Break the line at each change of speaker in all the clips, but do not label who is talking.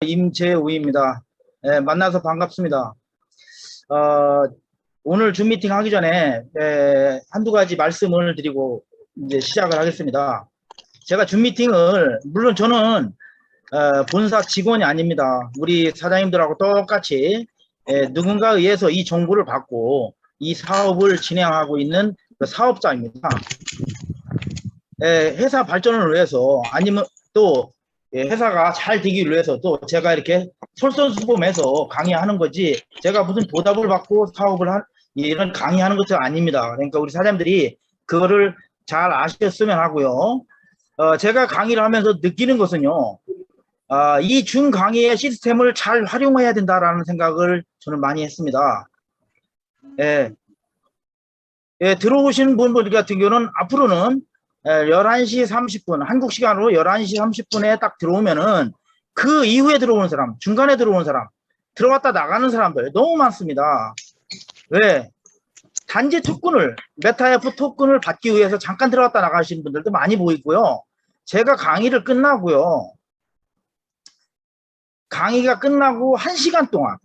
임재우입니다. 만나서 반갑습니다. 오늘 줌 미팅 하기 전에 한두 가지 말씀을 드리고 이제 시작을 하겠습니다. 제가 줌 미팅을 물론 저는 본사 직원이 아닙니다. 우리 사장님들하고 똑같이 누군가에 의해서 이 정보를 받고 이 사업을 진행하고 있는 그 사업자입니다. 회사 발전을 위해서 아니면 또 회사가 잘 되기 위해서 또 제가 이렇게 솔선수범해서 강의하는 거지 제가 무슨 보답을 받고 사업을 이런 강의하는 것은 아닙니다. 그러니까 우리 사장님들이 그거를 잘 아셨으면 하고요. 제가 강의를 하면서 느끼는 것은요. 이 줌 강의의 시스템을 잘 활용해야 된다라는 생각을 저는 많이 했습니다. 들어오신 분들 같은 경우는 앞으로는 11시 30분, 한국 시간으로 11시 30분에 딱 들어오면은 그 이후에 들어오는 사람, 중간에 들어오는 사람, 들어갔다 나가는 사람들 너무 많습니다. 왜? 단지 토큰을, 메타F 토큰을 받기 위해서 잠깐 들어갔다 나가시는 분들도 많이 보이고요. 제가 강의를 끝나고요. 강의가 끝나고 1시간 동안,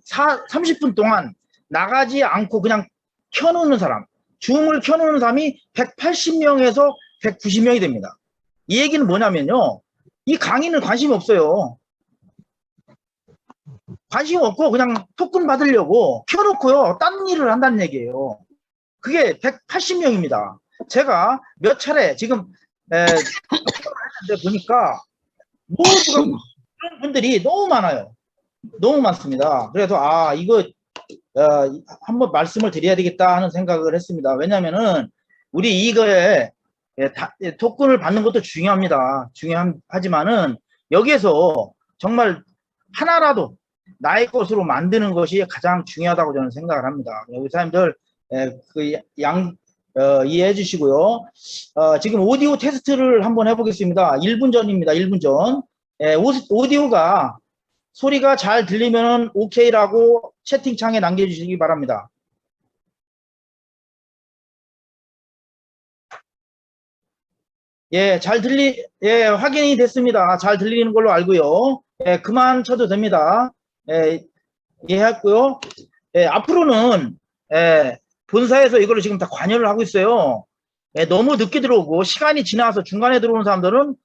30분 동안 나가지 않고 그냥 켜놓는 사람, 줌을 켜놓는 사람이 180명에서 190명이 됩니다. 이 얘기는 뭐냐면요. 이 강의는 관심이 없어요. 관심 없고 그냥 토큰 받으려고 켜놓고요. 딴 일을 한다는 얘기예요. 그게 180명입니다. 제가 몇 차례 지금 보니까 모두가 그런 분들이 너무 많아요. 너무 많습니다. 그래서 이거 한번 말씀을 드려야 되겠다 하는 생각을 했습니다. 왜냐면은 우리 이거에 토큰을 받는 것도 중요합니다. 중요하지만은 여기에서 정말 하나라도 나의 것으로 만드는 것이 가장 중요하다고 저는 생각을 합니다. 우리 사람들 이해해 주시고요. 지금 오디오 테스트를 한번 해보겠습니다. 1분 전입니다. 1분 전. 오디오가 소리가 잘 들리면 OK라고 채팅창에 남겨주시기 바랍니다. 확인이 됐습니다. 잘 들리는 걸로 알고요. 그만 쳐도 됩니다. 이해했고요. 앞으로는 본사에서 이걸 지금 다 관여를 하고 있어요. 너무 늦게 들어오고 시간이 지나서 중간에 들어오는 사람들은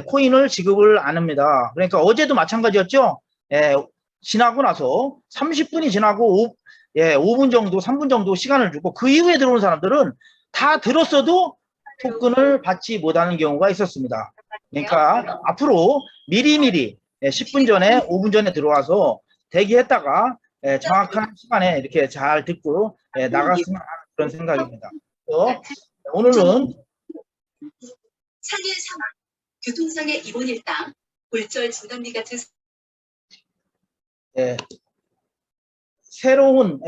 코인을 지급을 안 합니다. 그러니까 어제도 마찬가지였죠. 지나고 나서 30분이 지나고 5분 정도, 3분 정도 시간을 주고 그 이후에 들어오는 사람들은 다 들었어도 토큰을 받지 못하는 경우가 있었습니다. 그러니까 앞으로 미리미리 10분 전에 5분 전에 들어와서 대기했다가 정확한 시간에 이렇게 잘 듣고 나갔으면 하는 그런 생각입니다. 오늘은
상해 상황, 교통상해 입원 일당, 골절 진단비 같은
새로운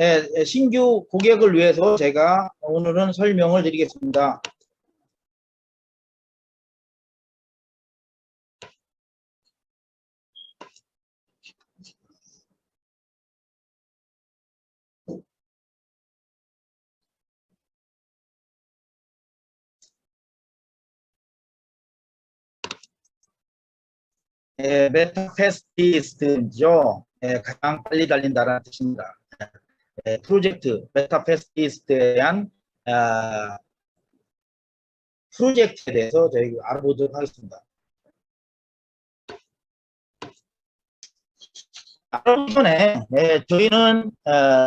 신규 고객을 위해서 제가 오늘은 설명을 드리겠습니다. 메타패스티스트죠. 가장 빨리 달린다는 뜻입니다. 프로젝트, 메타패스티스트에 대한 프로젝트에 대해서 저희가 알아보도록 하겠습니다. 알아보기 전에 저희는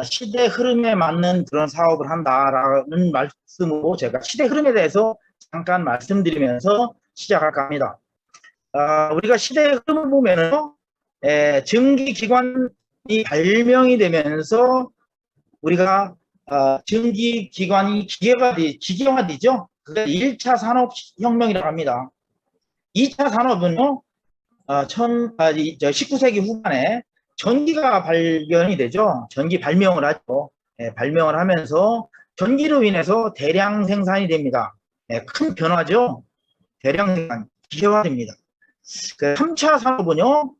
시대 흐름에 맞는 그런 사업을 한다라는 말씀으로 제가 시대 흐름에 대해서 잠깐 말씀드리면서 시작할까 합니다. 우리가 시대 흐름을 보면은 증기기관이 발명이 되면서 우리가 증기기관이 기계화되죠. 그게 1차 산업혁명이라고 합니다. 2차 산업은요, 19세기 후반에 전기가 발견이 되죠. 전기 발명을 하죠. 발명을 하면서 전기로 인해서 대량 생산이 됩니다. 큰 변화죠. 대량 생산, 기계화됩니다. 그 3차 산업은요,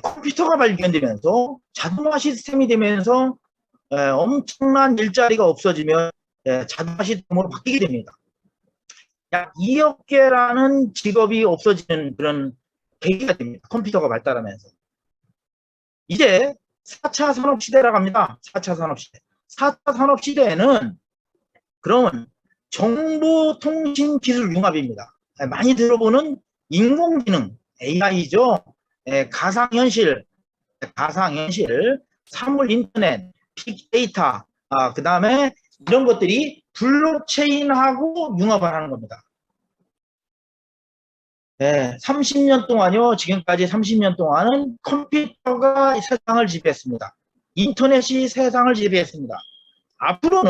컴퓨터가 발견되면서 자동화 시스템이 되면서 엄청난 일자리가 없어지면 자동화 시스템으로 바뀌게 됩니다. 약 2억 개라는 직업이 없어지는 그런 계기가 됩니다. 컴퓨터가 발달하면서. 이제 4차 산업시대라고 합니다. 4차 산업시대. 4차 산업시대에는 그러면 정보통신기술융합입니다. 많이 들어보는 인공지능, AI죠. 가상현실, 사물인터넷, 빅데이터, 그 다음에 이런 것들이 블록체인하고 융합을 하는 겁니다. 30년 동안요, 지금까지 30년 동안은 컴퓨터가 세상을 지배했습니다. 인터넷이 세상을 지배했습니다. 앞으로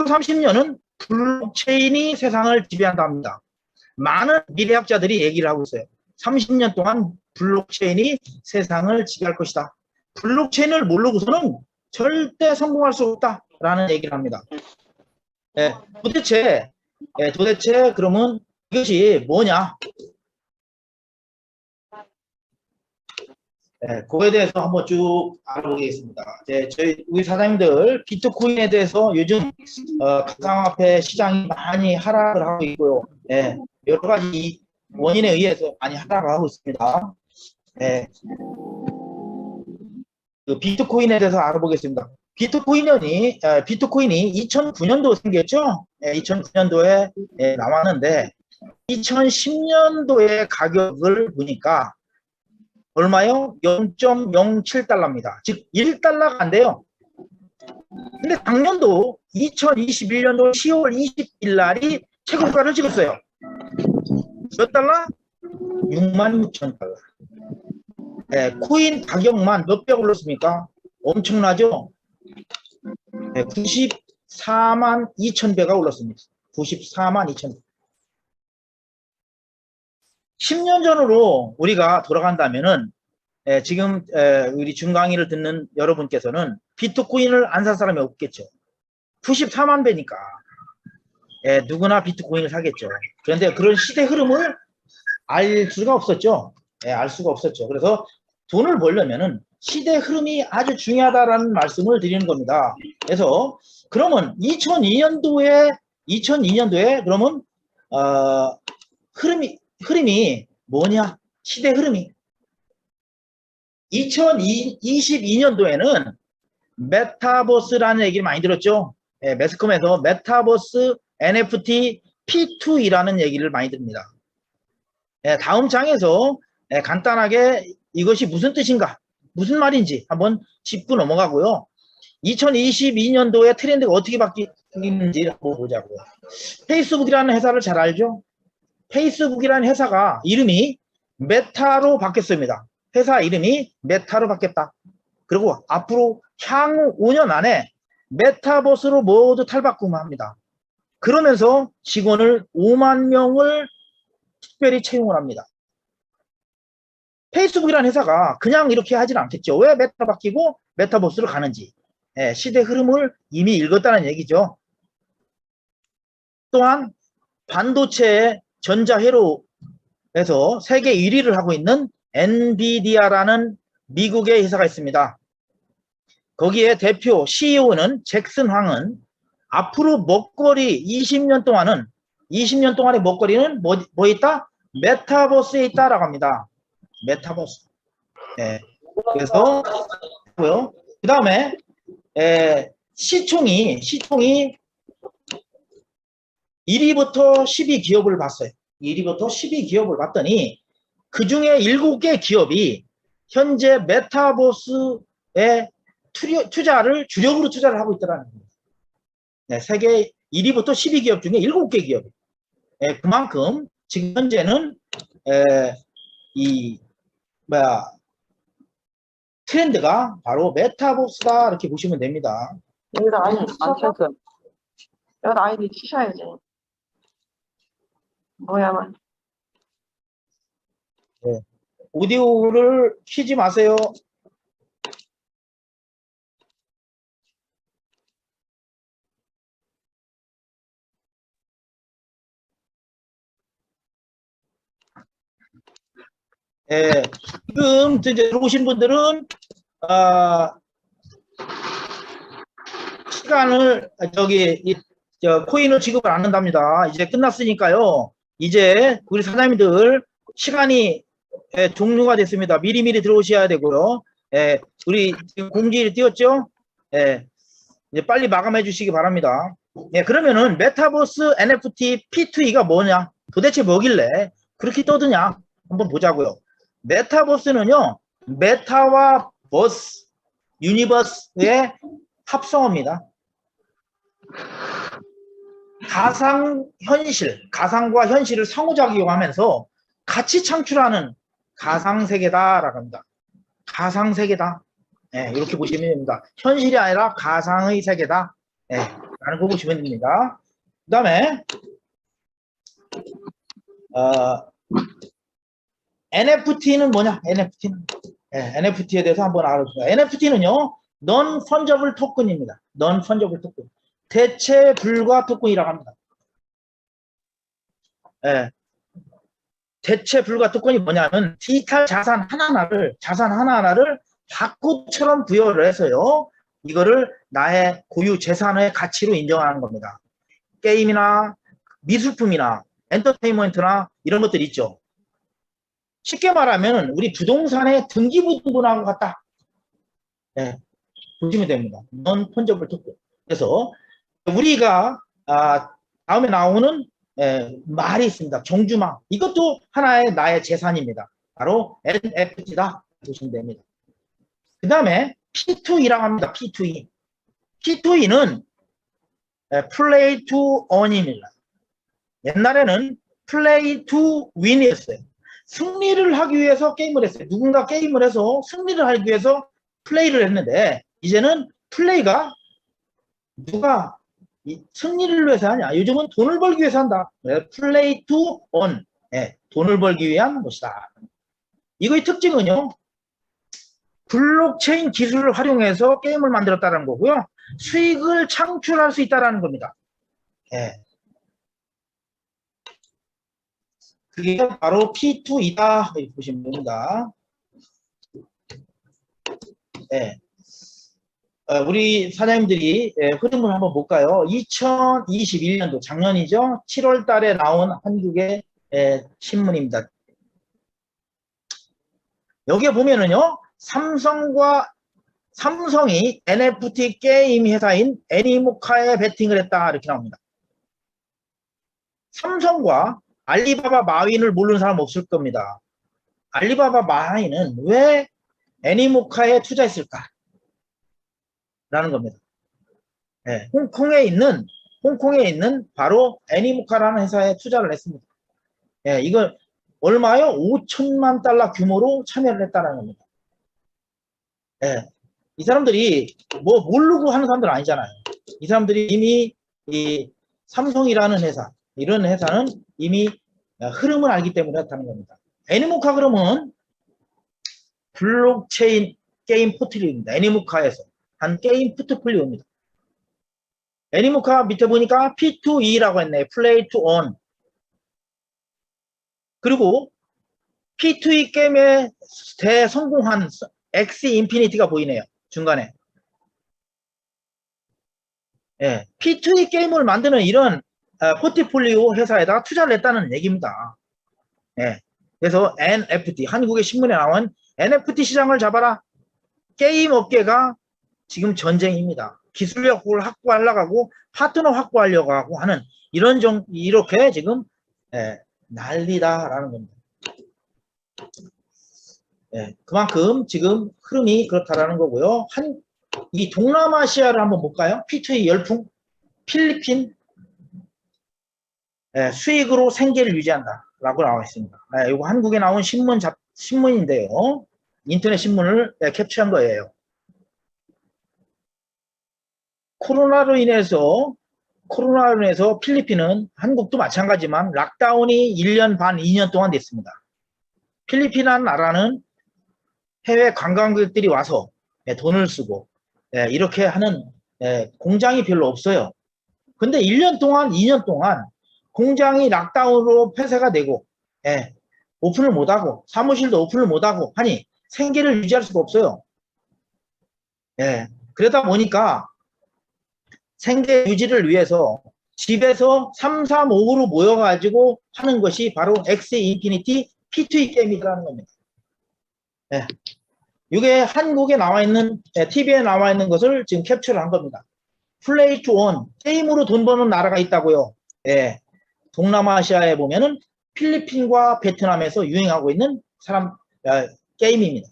30년은 블록체인이 세상을 지배한다 합니다. 많은 미래학자들이 얘기를 하고 있어요. 30년 동안 블록체인이 세상을 지배할 것이다. 블록체인을 모르고서는 절대 성공할 수 없다라는 얘기를 합니다. 도대체 그러면 이것이 뭐냐? 그거에 대해서 한번 쭉 알아보겠습니다. 우리 사장님들 비트코인에 대해서 요즘 가상화폐 시장이 많이 하락을 하고 있고요. 여러 가지 원인에 의해서 많이 하락을 하고 있습니다. 그 비트코인에 대해서 알아보겠습니다. 비트코인이 2009년도 생겼죠? 2009년도에 나왔는데 2010년도의 가격을 보니까 얼마요? 0.07달러입니다. 즉 1달러가 안 돼요. 근데 작년도 2021년도 10월 20일 날이 최고가를 찍었어요. 몇 달러? 66,000달러. 코인 가격만 몇 배 올랐습니까? 엄청나죠? 94만 2천 배가 올랐습니다. 94만 2천 배. 10년 전으로 우리가 돌아간다면은 지금 우리 중강의를 듣는 여러분께서는 비트코인을 안 살 사람이 없겠죠. 94만 배니까 누구나 비트코인을 사겠죠. 그런데 그런 시대 흐름을 알 수가 없었죠. 알 수가 없었죠. 그래서 돈을 벌려면은 시대 흐름이 아주 중요하다라는 말씀을 드리는 겁니다. 그래서 그러면 2002년도에 그러면 흐름이 뭐냐? 시대 흐름이 2022년도에는 메타버스라는 얘기를 많이 들었죠. 매스컴에서 메타버스 NFT P2E라는 얘기를 많이 듭니다. 다음 장에서 간단하게 이것이 무슨 뜻인가, 무슨 말인지 한번 짚고 넘어가고요. 2022년도에 트렌드가 어떻게 바뀌는지 한번 보자고요. 페이스북이라는 회사를 잘 알죠? 페이스북이라는 회사가 이름이 메타로 바뀌었습니다. 회사 이름이 메타로 바뀌었다. 그리고 앞으로 향후 5년 안에 메타버스로 모두 탈바꿈합니다. 그러면서 직원을 5만 명을 특별히 채용을 합니다. 페이스북이라는 회사가 그냥 이렇게 하지는 않겠죠. 왜 메타 바뀌고 메타버스로 가는지 시대 흐름을 이미 읽었다는 얘기죠. 또한 반도체 전자회로에서 세계 1위를 하고 있는 엔비디아라는 미국의 회사가 있습니다. 거기에 대표 CEO는 잭슨 황은 앞으로 먹거리 20년 동안의 먹거리는 뭐 있다? 메타버스에 있다라고 합니다. 메타버스. 그래서 그 다음에 시총이 1위부터 12기업을 봤어요. 1위부터 12기업을 봤더니 그 중에 7개 기업이 현재 메타버스에 주력으로 투자를 하고 있더라는 겁니다. 세계 1위부터 12기업 중에 7개 기업. 그만큼 지금 현재는 트렌드가 바로 메타버스다 이렇게 보시면 됩니다.
여기다 아이디 치셔서 여기다 아이디 치셔야지. 뭐야?
오디오를 키지 마세요. 지금 이제 들어오신 분들은 시간을 코인을 지급을 안 한답니다. 이제 끝났으니까요. 이제 우리 사장님들 시간이 종료가 됐습니다. 미리미리 들어오셔야 되고요. 우리 지금 공지를 띄웠죠? 이제 빨리 마감해 주시기 바랍니다. 그러면은 메타버스 NFT P2E가 뭐냐? 도대체 뭐길래 그렇게 떠드냐? 한번 보자고요. 메타버스는요, 메타와 버스, 유니버스의 합성어입니다. 가상과 현실을 상호작용하면서 같이 창출하는 가상세계다라고 합니다. 가상세계다. 이렇게 보시면 됩니다. 현실이 아니라 가상의 세계다. 라는 거 보시면 됩니다. 그 다음에, NFT는 뭐냐? NFT에 대해서 한번 알아보세요. NFT는요, Non-Fungible Token입니다. Non-Fungible Token. 대체 불가 토큰이라고 합니다. 대체 불가 토큰이 뭐냐면 디지털 자산 하나하나를 바코드처럼 부여를 해서요. 이거를 나의 고유 재산의 가치로 인정하는 겁니다. 게임이나 미술품이나 엔터테인먼트나 이런 것들 있죠. 쉽게 말하면 우리 부동산의 등기부등본하고 같다. 보시면 됩니다. Non-Fungible Token. 그래서 우리가 다음에 나오는 말이 있습니다. 정주망. 이것도 하나의 나의 재산입니다. 바로 NFT다 보시면 됩니다. 그 다음에 P2E라고 합니다. P2E. P2E는 Play to Earn입니다. 옛날에는 Play to Win이었어요. 승리를 하기 위해서 게임을 했어요. 누군가 게임을 해서 승리를 하기 위해서 플레이를 했는데 이제는 플레이가 누가 승리를 위해서 하냐? 요즘은 돈을 벌기 위해서 한다. 플레이 투 온. 돈을 벌기 위한 것이다. 이거의 특징은요. 블록체인 기술을 활용해서 게임을 만들었다는 거고요. 수익을 창출할 수 있다는 겁니다. 그게 바로 P2E다. 이렇게 보시면 됩니다. 우리 사장님들이 흐름을 한번 볼까요? 2021년도 작년이죠. 7월 달에 나온 한국의 신문입니다. 여기에 보면은요. 삼성이 NFT 게임 회사인 애니모카에 베팅을 했다. 이렇게 나옵니다. 삼성과 알리바바 마윈을 모르는 사람 없을 겁니다. 알리바바 마윈은 왜 애니모카에 투자했을까? 라는 겁니다. 홍콩에 있는 바로 애니모카라는 회사에 투자를 했습니다. 이걸 얼마요? 5천만 달러 규모로 참여를 했다는 겁니다. 이 사람들이 뭐 모르고 하는 사람들 아니잖아요. 이 사람들이 이미 이 삼성이라는 회사, 이런 회사는 이미 흐름을 알기 때문에 했다는 겁니다. 애니모카 그러면 블록체인 게임 포트폴리오입니다. 애니모카에서 한 게임 포트폴리오입니다. 애니모카 밑에 보니까 P2E라고 했네. Play to Earn. 그리고 P2E 게임에 대성공한 X 인피니티가 보이네요. 중간에. P2E 게임을 만드는 이런 포트폴리오 회사에다가 투자를 했다는 얘기입니다. 그래서 NFT, 한국의 신문에 나온 NFT 시장을 잡아라. 게임 업계가 지금 전쟁입니다. 기술력을 확보하려고 하고 파트너 확보하려고 하고 하는 이렇게 지금 난리다라는 겁니다. 그만큼 지금 흐름이 그렇다라는 거고요. 이 동남아시아를 한번 볼까요? P2E 열풍, 필리핀 수익으로 생계를 유지한다라고 나와 있습니다. 이거 한국에 나온 신문인데요. 인터넷 신문을 캡처한 거예요. 코로나로 인해서 필리핀은 한국도 마찬가지지만 락다운이 1년 반, 2년 동안 됐습니다. 필리핀이라는 나라는 해외 관광객들이 와서 돈을 쓰고 이렇게 하는 공장이 별로 없어요. 근데 1년 동안, 2년 동안 공장이 락다운으로 폐쇄가 되고 오픈을 못하고 사무실도 오픈을 못하고 하니 생계를 유지할 수가 없어요. 그러다 보니까 생계 유지를 위해서 집에서 335로 모여가지고 하는 것이 바로 X 인피니티 P2E 게임이라는 겁니다. 이게 한국에 나와 있는, TV에 나와 있는 것을 지금 캡처를 한 겁니다. 플레이 투 원, 게임으로 돈 버는 나라가 있다고요. 예. 동남아시아에 보면은 필리핀과 베트남에서 유행하고 있는 게임입니다.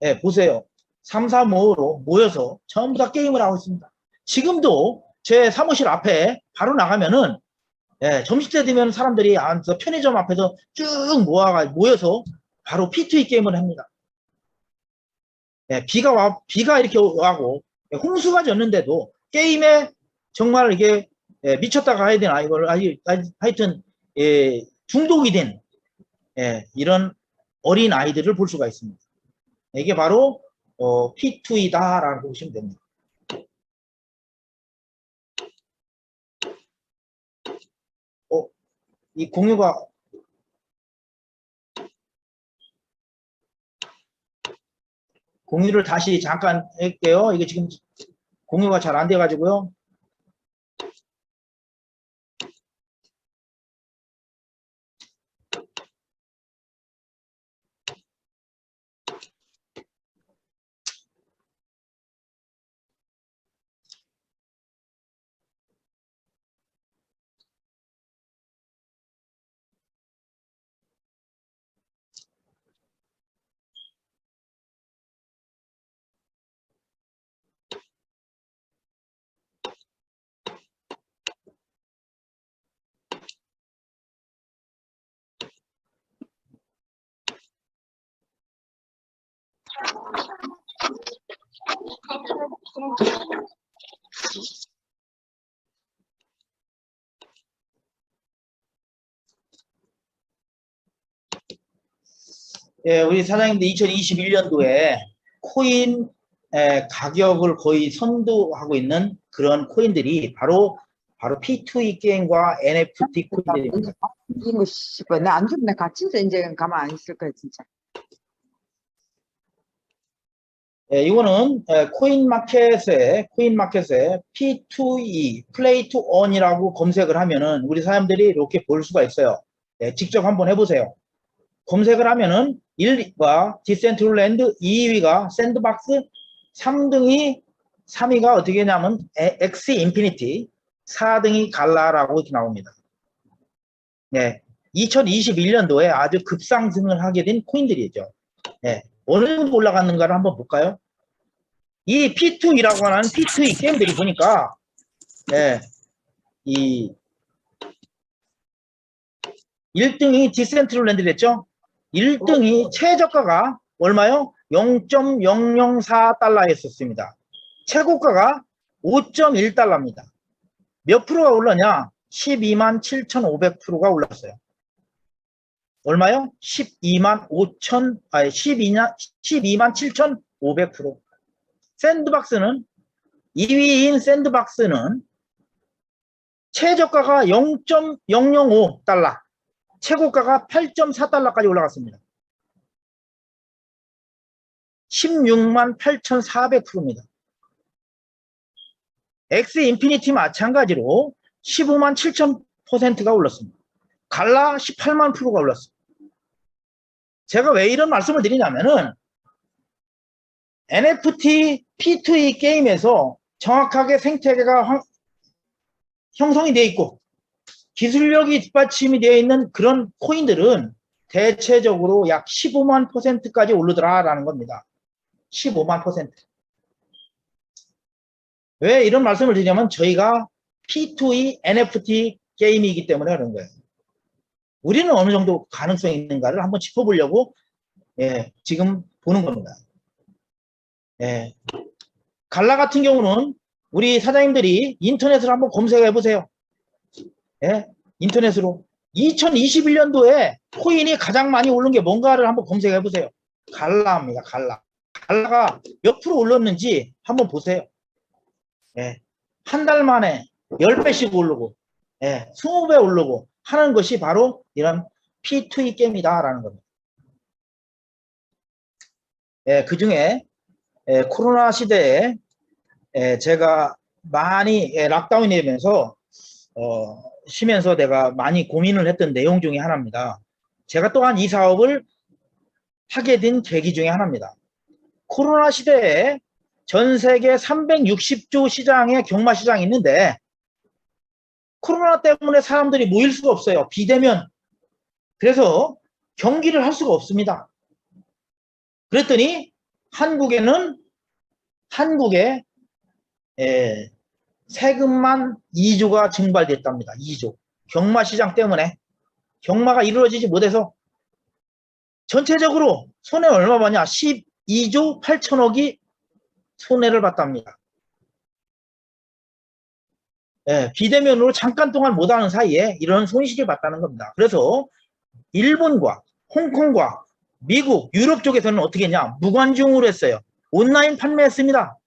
예, 보세요. 3, 4, 5로 모여서 전부 다 게임을 하고 있습니다. 지금도 제 사무실 앞에 바로 나가면은, 예, 점심때 되면 사람들이 앉아서 편의점 앞에서 쭉 모여서 바로 P2E 게임을 합니다. 예, 비가 이렇게 와고, 홍수가 졌는데도 게임에 정말 이게, 예, 미쳤다가 해야 되나, 이걸, 하여튼, 예, 중독이 된, 예, 이런 어린 아이들을 볼 수가 있습니다. 이게 바로, P2E다라고 보시면 됩니다. 이 공유를 다시 잠깐 할게요. 이게 지금 공유가 잘 안 돼가지고요. 예, 우리 사장님도 2021년도에 코인 가격을 거의 선도하고 있는 그런 코인들이 바로 P2E 게임과 NFT 코인들입니다.
이거 씨발 나안 죽네. 진짜 이제 가만 안 있을 거야 진짜.
예, 이거는 코인마켓에 P2E 플레이 투 언이라고 검색을 하면은 우리 사람들이 이렇게 볼 수가 있어요. 예, 직접 한번 해보세요. 검색을 하면은 1위가 디센트럴랜드, 2위가 샌드박스, 3위가 어떻게 되냐면 엑스 인피니티, 4등이 갈라라고 이렇게 나옵니다. 네, 2021년도에 아주 급상승을 하게 된 코인들이죠. 네, 어느 정도 올라갔는가를 한번 볼까요? 이 P2E라고 하는 P2E 게임들이 보니까, 네, 이 1등이 디센트럴랜드랬죠? 1등이 최저가가 얼마요? 0.004달러였었습니다. 최고가가 5.1달러입니다. 몇 프로가 올랐냐? 12만 7,500%가 올랐어요. 얼마요? 12만 7,500%. 샌드박스는 2위인 샌드박스는 최저가가 0.005달러, 최고가가 8.4달러까지 올라갔습니다. 16만 8,400%입니다. 엑스 인피니티 마찬가지로 15만 7,000%가 올랐습니다. 갈라 18만 %가 올랐습니다. 제가 왜 이런 말씀을 드리냐면은 NFT P2E 게임에서 정확하게 생태계가 형성이 되어 있고 기술력이 뒷받침이 되어 있는 그런 코인들은 대체적으로 약 15만 %까지 오르더라라는 겁니다. 15만 %. 왜 이런 말씀을 드리냐면 저희가 P2E NFT 게임이기 때문에 그런 거예요. 우리는 어느 정도 가능성이 있는가를 한번 짚어보려고 지금 보는 겁니다. 갈라 같은 경우는 우리 사장님들이 인터넷으로 한번 검색해 보세요. 인터넷으로 2021년도에 코인이 가장 많이 오른 게 뭔가를 한번 검색해 보세요. 갈라입니다. 갈라가 몇 프로 올랐는지 한번 보세요. 한 달 만에 10배씩 오르고 20배 오르고 하는 것이 바로 이런 P2E 게임이다라는 겁니다. 그 중에 코로나 시대에 제가 많이 락다운이 되면서 쉬면서 내가 많이 고민을 했던 내용 중에 하나입니다. 제가 또한 이 사업을 하게 된 계기 중에 하나입니다. 코로나 시대에 전 세계 360조 시장에 경마 시장이 있는데 코로나 때문에 사람들이 모일 수가 없어요. 비대면. 그래서 경기를 할 수가 없습니다. 그랬더니 한국에 세금만 2조가 증발됐답니다. 2조. 경마 시장 때문에. 경마가 이루어지지 못해서 전체적으로 손해 얼마 받냐? 12조 8천억이 손해를 봤답니다. 비대면으로 잠깐 동안 못하는 사이에 이런 손실이 봤다는 겁니다. 그래서 일본과 홍콩과 미국, 유럽 쪽에서는 어떻게 했냐? 무관중으로 했어요. 온라인 판매했습니다.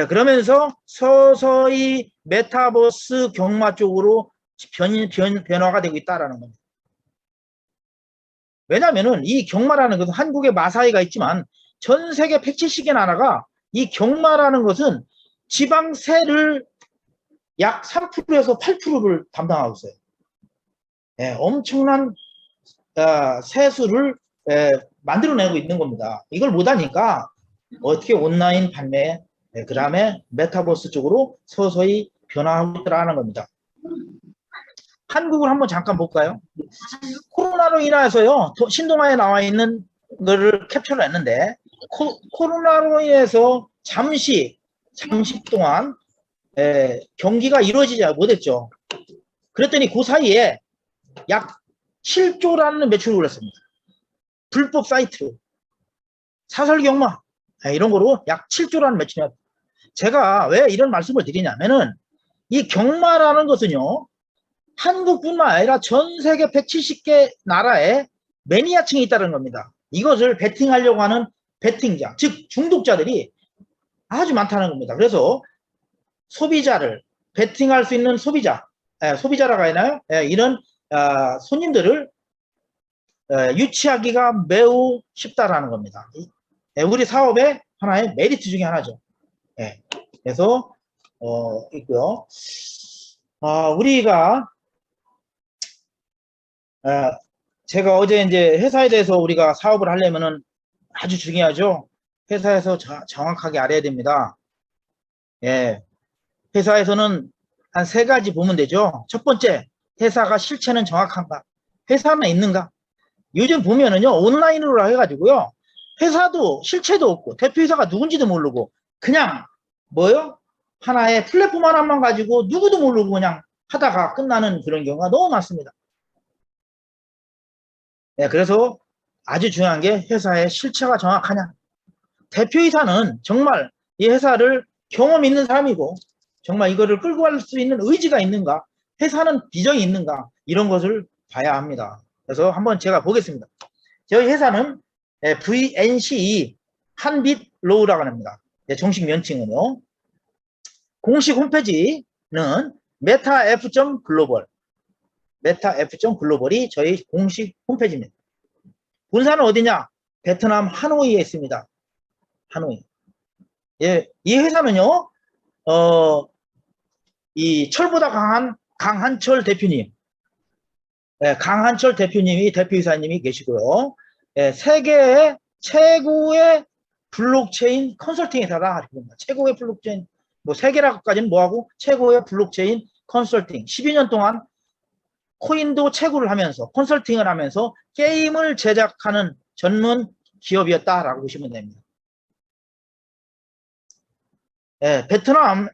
그러면서 서서히 메타버스 경마 쪽으로 변화가 되고 있다는 겁니다. 왜냐하면 이 경마라는 것은 한국에 마사이가 있지만 전 세계 170개 나라가 이 경마라는 것은 지방세를 약 3%에서 8%를 담당하고 있어요. 엄청난 세수를 만들어내고 있는 겁니다. 이걸 못하니까 어떻게 온라인 판매, 그 다음에 메타버스 쪽으로 서서히 변화하고 있다는 겁니다. 한국을 한번 잠깐 볼까요? 코로나로 인해서요, 신동아에 나와 있는 거를 캡처를 했는데, 코로나로 인해서 잠시 동안 경기가 이루어지지 못했죠. 그랬더니 그 사이에 약 7조라는 매출을 올렸습니다. 불법 사이트로. 사설경마 이런 거로 약 7조라는 매출이었습니다. 제가 왜 이런 말씀을 드리냐면은 이 경마라는 것은요, 한국뿐만 아니라 전 세계 170개 나라에 매니아층이 있다는 겁니다. 이것을 베팅하려고 하는 베팅자, 즉 중독자들이 아주 많다는 겁니다. 그래서 소비자를 베팅할 수 있는 소비자라고 하나요? 이런 손님들을 유치하기가 매우 쉽다라는 겁니다. 우리 사업의 하나의 메리트 중에 하나죠. 그래서 있고요. 우리가 제가 어제 이제 회사에 대해서 우리가 사업을 하려면은 아주 중요하죠. 회사에서 정확하게 알아야 됩니다. 회사에서는 한 3가지 보면 되죠. 첫 번째, 회사가 실체는 정확한가? 회사는 있는가? 요즘 보면은요, 온라인으로 해가지고요, 회사도 실체도 없고, 대표이사가 누군지도 모르고, 그냥, 하나의 플랫폼 하나만 가지고 누구도 모르고 그냥 하다가 끝나는 그런 경우가 너무 많습니다. 그래서 아주 중요한 게 회사의 실체가 정확하냐. 대표이사는 정말 이 회사를 경험 있는 사람이고, 정말 이거를 끌고 갈 수 있는 의지가 있는가, 회사는 비전이 있는가, 이런 것을 봐야 합니다. 그래서 한번 제가 보겠습니다. 저희 회사는 VNCE 한빛로우라고 합니다. 정식 명칭은요. 공식 홈페이지는 metaF.global, metaF.global이 저희 공식 홈페이지입니다. 본사는 어디냐? 베트남 하노이에 있습니다. 하노이. 이 회사는요, 이 철보다 강한 강한철 대표님, 강한철 대표님이 대표이사님이 계시고요. 세계의 최고의 블록체인 컨설팅 회사다. 최고의 블록체인, 세계라고까지는 뭐하고 최고의 블록체인 컨설팅. 12년 동안 코인도 채굴을 하면서 컨설팅을 하면서 게임을 제작하는 전문 기업이었다라고 보시면 됩니다.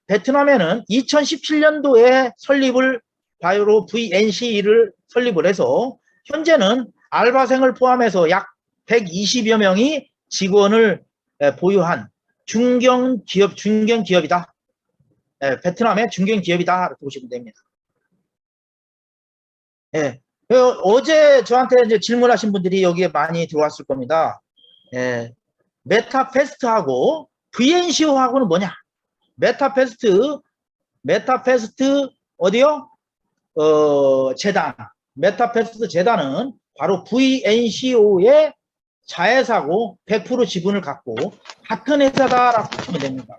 베트남에는 2017년도에 설립을 바이오로 VNC를 설립을 해서 현재는 알바생을 포함해서 약 120여 명이 직원을 보유한 중견기업이다. 베트남의 중견기업이다. 이렇게 보시면 됩니다. 어제 저한테 이제 질문하신 분들이 여기에 많이 들어왔을 겁니다. 메타페스트하고 VNCO하고는 뭐냐? 메타페스트 어디요? 재단. 메타페스트 재단은 바로 VNCO의 자회사고 100% 지분을 갖고 같은 회사다라고 보시면 됩니다.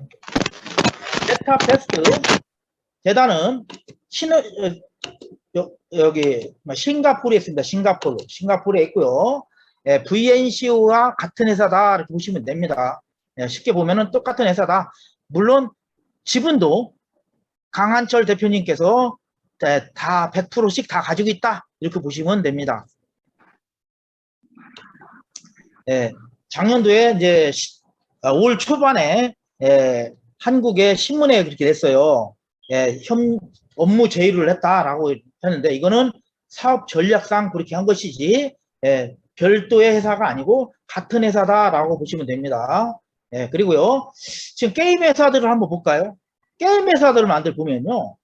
메타페스트 재단은 여기 싱가포르에 있습니다. 싱가포르에 있고요. VNCO와 같은 회사다 이렇게 보시면 됩니다. 쉽게 보면은 똑같은 회사다. 물론 지분도 강한철 대표님께서 다 100%씩 다 가지고 있다. 이렇게 보시면 됩니다. 작년도에 이제 올 초반에 한국의 신문에 그렇게 됐어요. 업무 제의를 했다라고 했는데 이거는 사업 전략상 그렇게 한 것이지 별도의 회사가 아니고 같은 회사다라고 보시면 됩니다. 그리고요. 지금 게임 회사들을 한번 볼까요? 게임 회사들을 만들 보면요.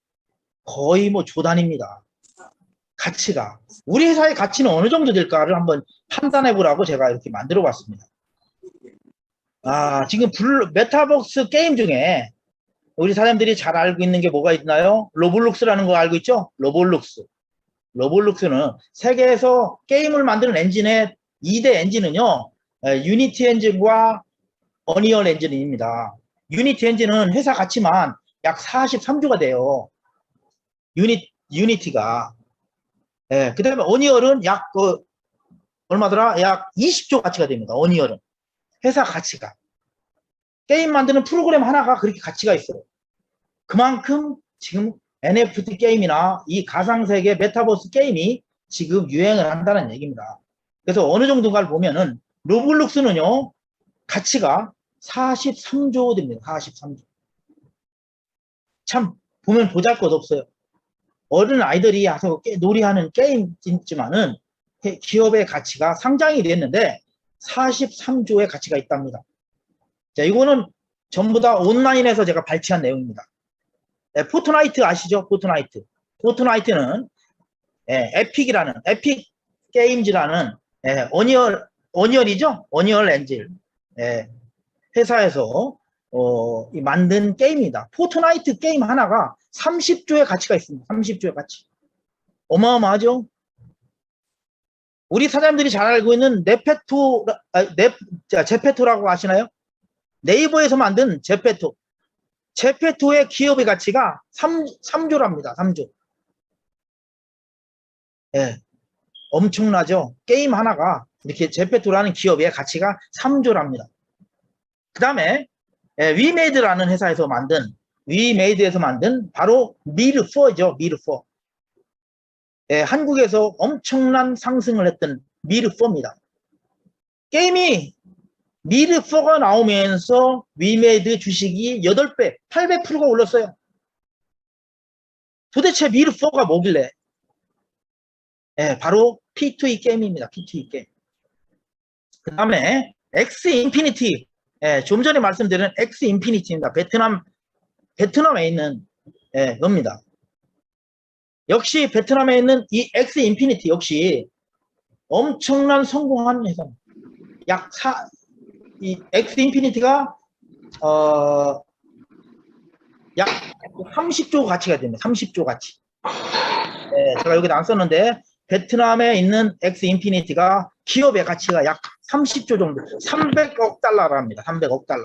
거의 뭐 조단입니다. 가치가. 우리 회사의 가치는 어느 정도 될까를 한번 판단해 보라고 제가 이렇게 만들어 봤습니다. 지금 메타버스 게임 중에 우리 사람들이 잘 알고 있는 게 뭐가 있나요? 로블록스라는 거 알고 있죠? 로블록스. 로블록스는 세계에서 게임을 만드는 엔진의 2대 엔진은요. 유니티 엔진과 어니얼 엔진입니다. 유니티 엔진은 회사 가치만 약 43조가 돼요. 유니티가. 그 다음에 어니얼은 약 얼마더라? 약 20조 가치가 됩니다. 어니얼은. 회사 가치가. 게임 만드는 프로그램 하나가 그렇게 가치가 있어요. 그만큼 지금 NFT 게임이나 이 가상세계 메타버스 게임이 지금 유행을 한다는 얘기입니다. 그래서 어느 정도인가를 보면은 로블록스는요. 가치가 43조 됩니다. 43조. 참 보면 보잘것없어요. 어린 아이들이 와서 놀이하는 게임이지만은 기업의 가치가 상장이 됐는데 43조의 가치가 있답니다. 자, 이거는 전부 다 온라인에서 제가 발췌한 내용입니다. 포트나이트 아시죠? 포트나이트. 포트나이트는 에픽이라는 에픽 게임즈라는 어니얼이죠? 어니얼 엔진 회사에서 만든 게임입니다. 포트나이트 게임 하나가 30조의 가치가 있습니다. 30조의 가치. 어마어마하죠? 우리 사람들이 잘 알고 있는 제페토라고 아시나요? 네이버에서 만든 제페토. 제페토의 기업의 가치가 3조랍니다. 3조. 엄청나죠? 게임 하나가 이렇게 제페토라는 기업의 가치가 3조랍니다. 그 다음에 위메이드라는 회사에서 만든 바로 미르4죠. 미르4. 한국에서 엄청난 상승을 했던 미르4입니다. 게임이 미르4가 나오면서 위메이드 주식이 8배, 800%가 올랐어요. 도대체 미르4가 뭐길래? 바로 P2E 게임입니다. P2E 게임. 그 다음에 X 인피니티. 좀 전에 말씀드린 X 인피니티입니다. 베트남에 있는 겁니다. 역시 베트남에 있는 이 X 인피니티 역시 엄청난 성공한 회사입니다. 이 X 인피니티가 약 30조 가치가 됩니다. 30조 가치. 제가 여기다 안 썼는데 베트남에 있는 X 인피니티가 기업의 가치가 약 30조 정도, 300억 달러랍니다. 300억 달러.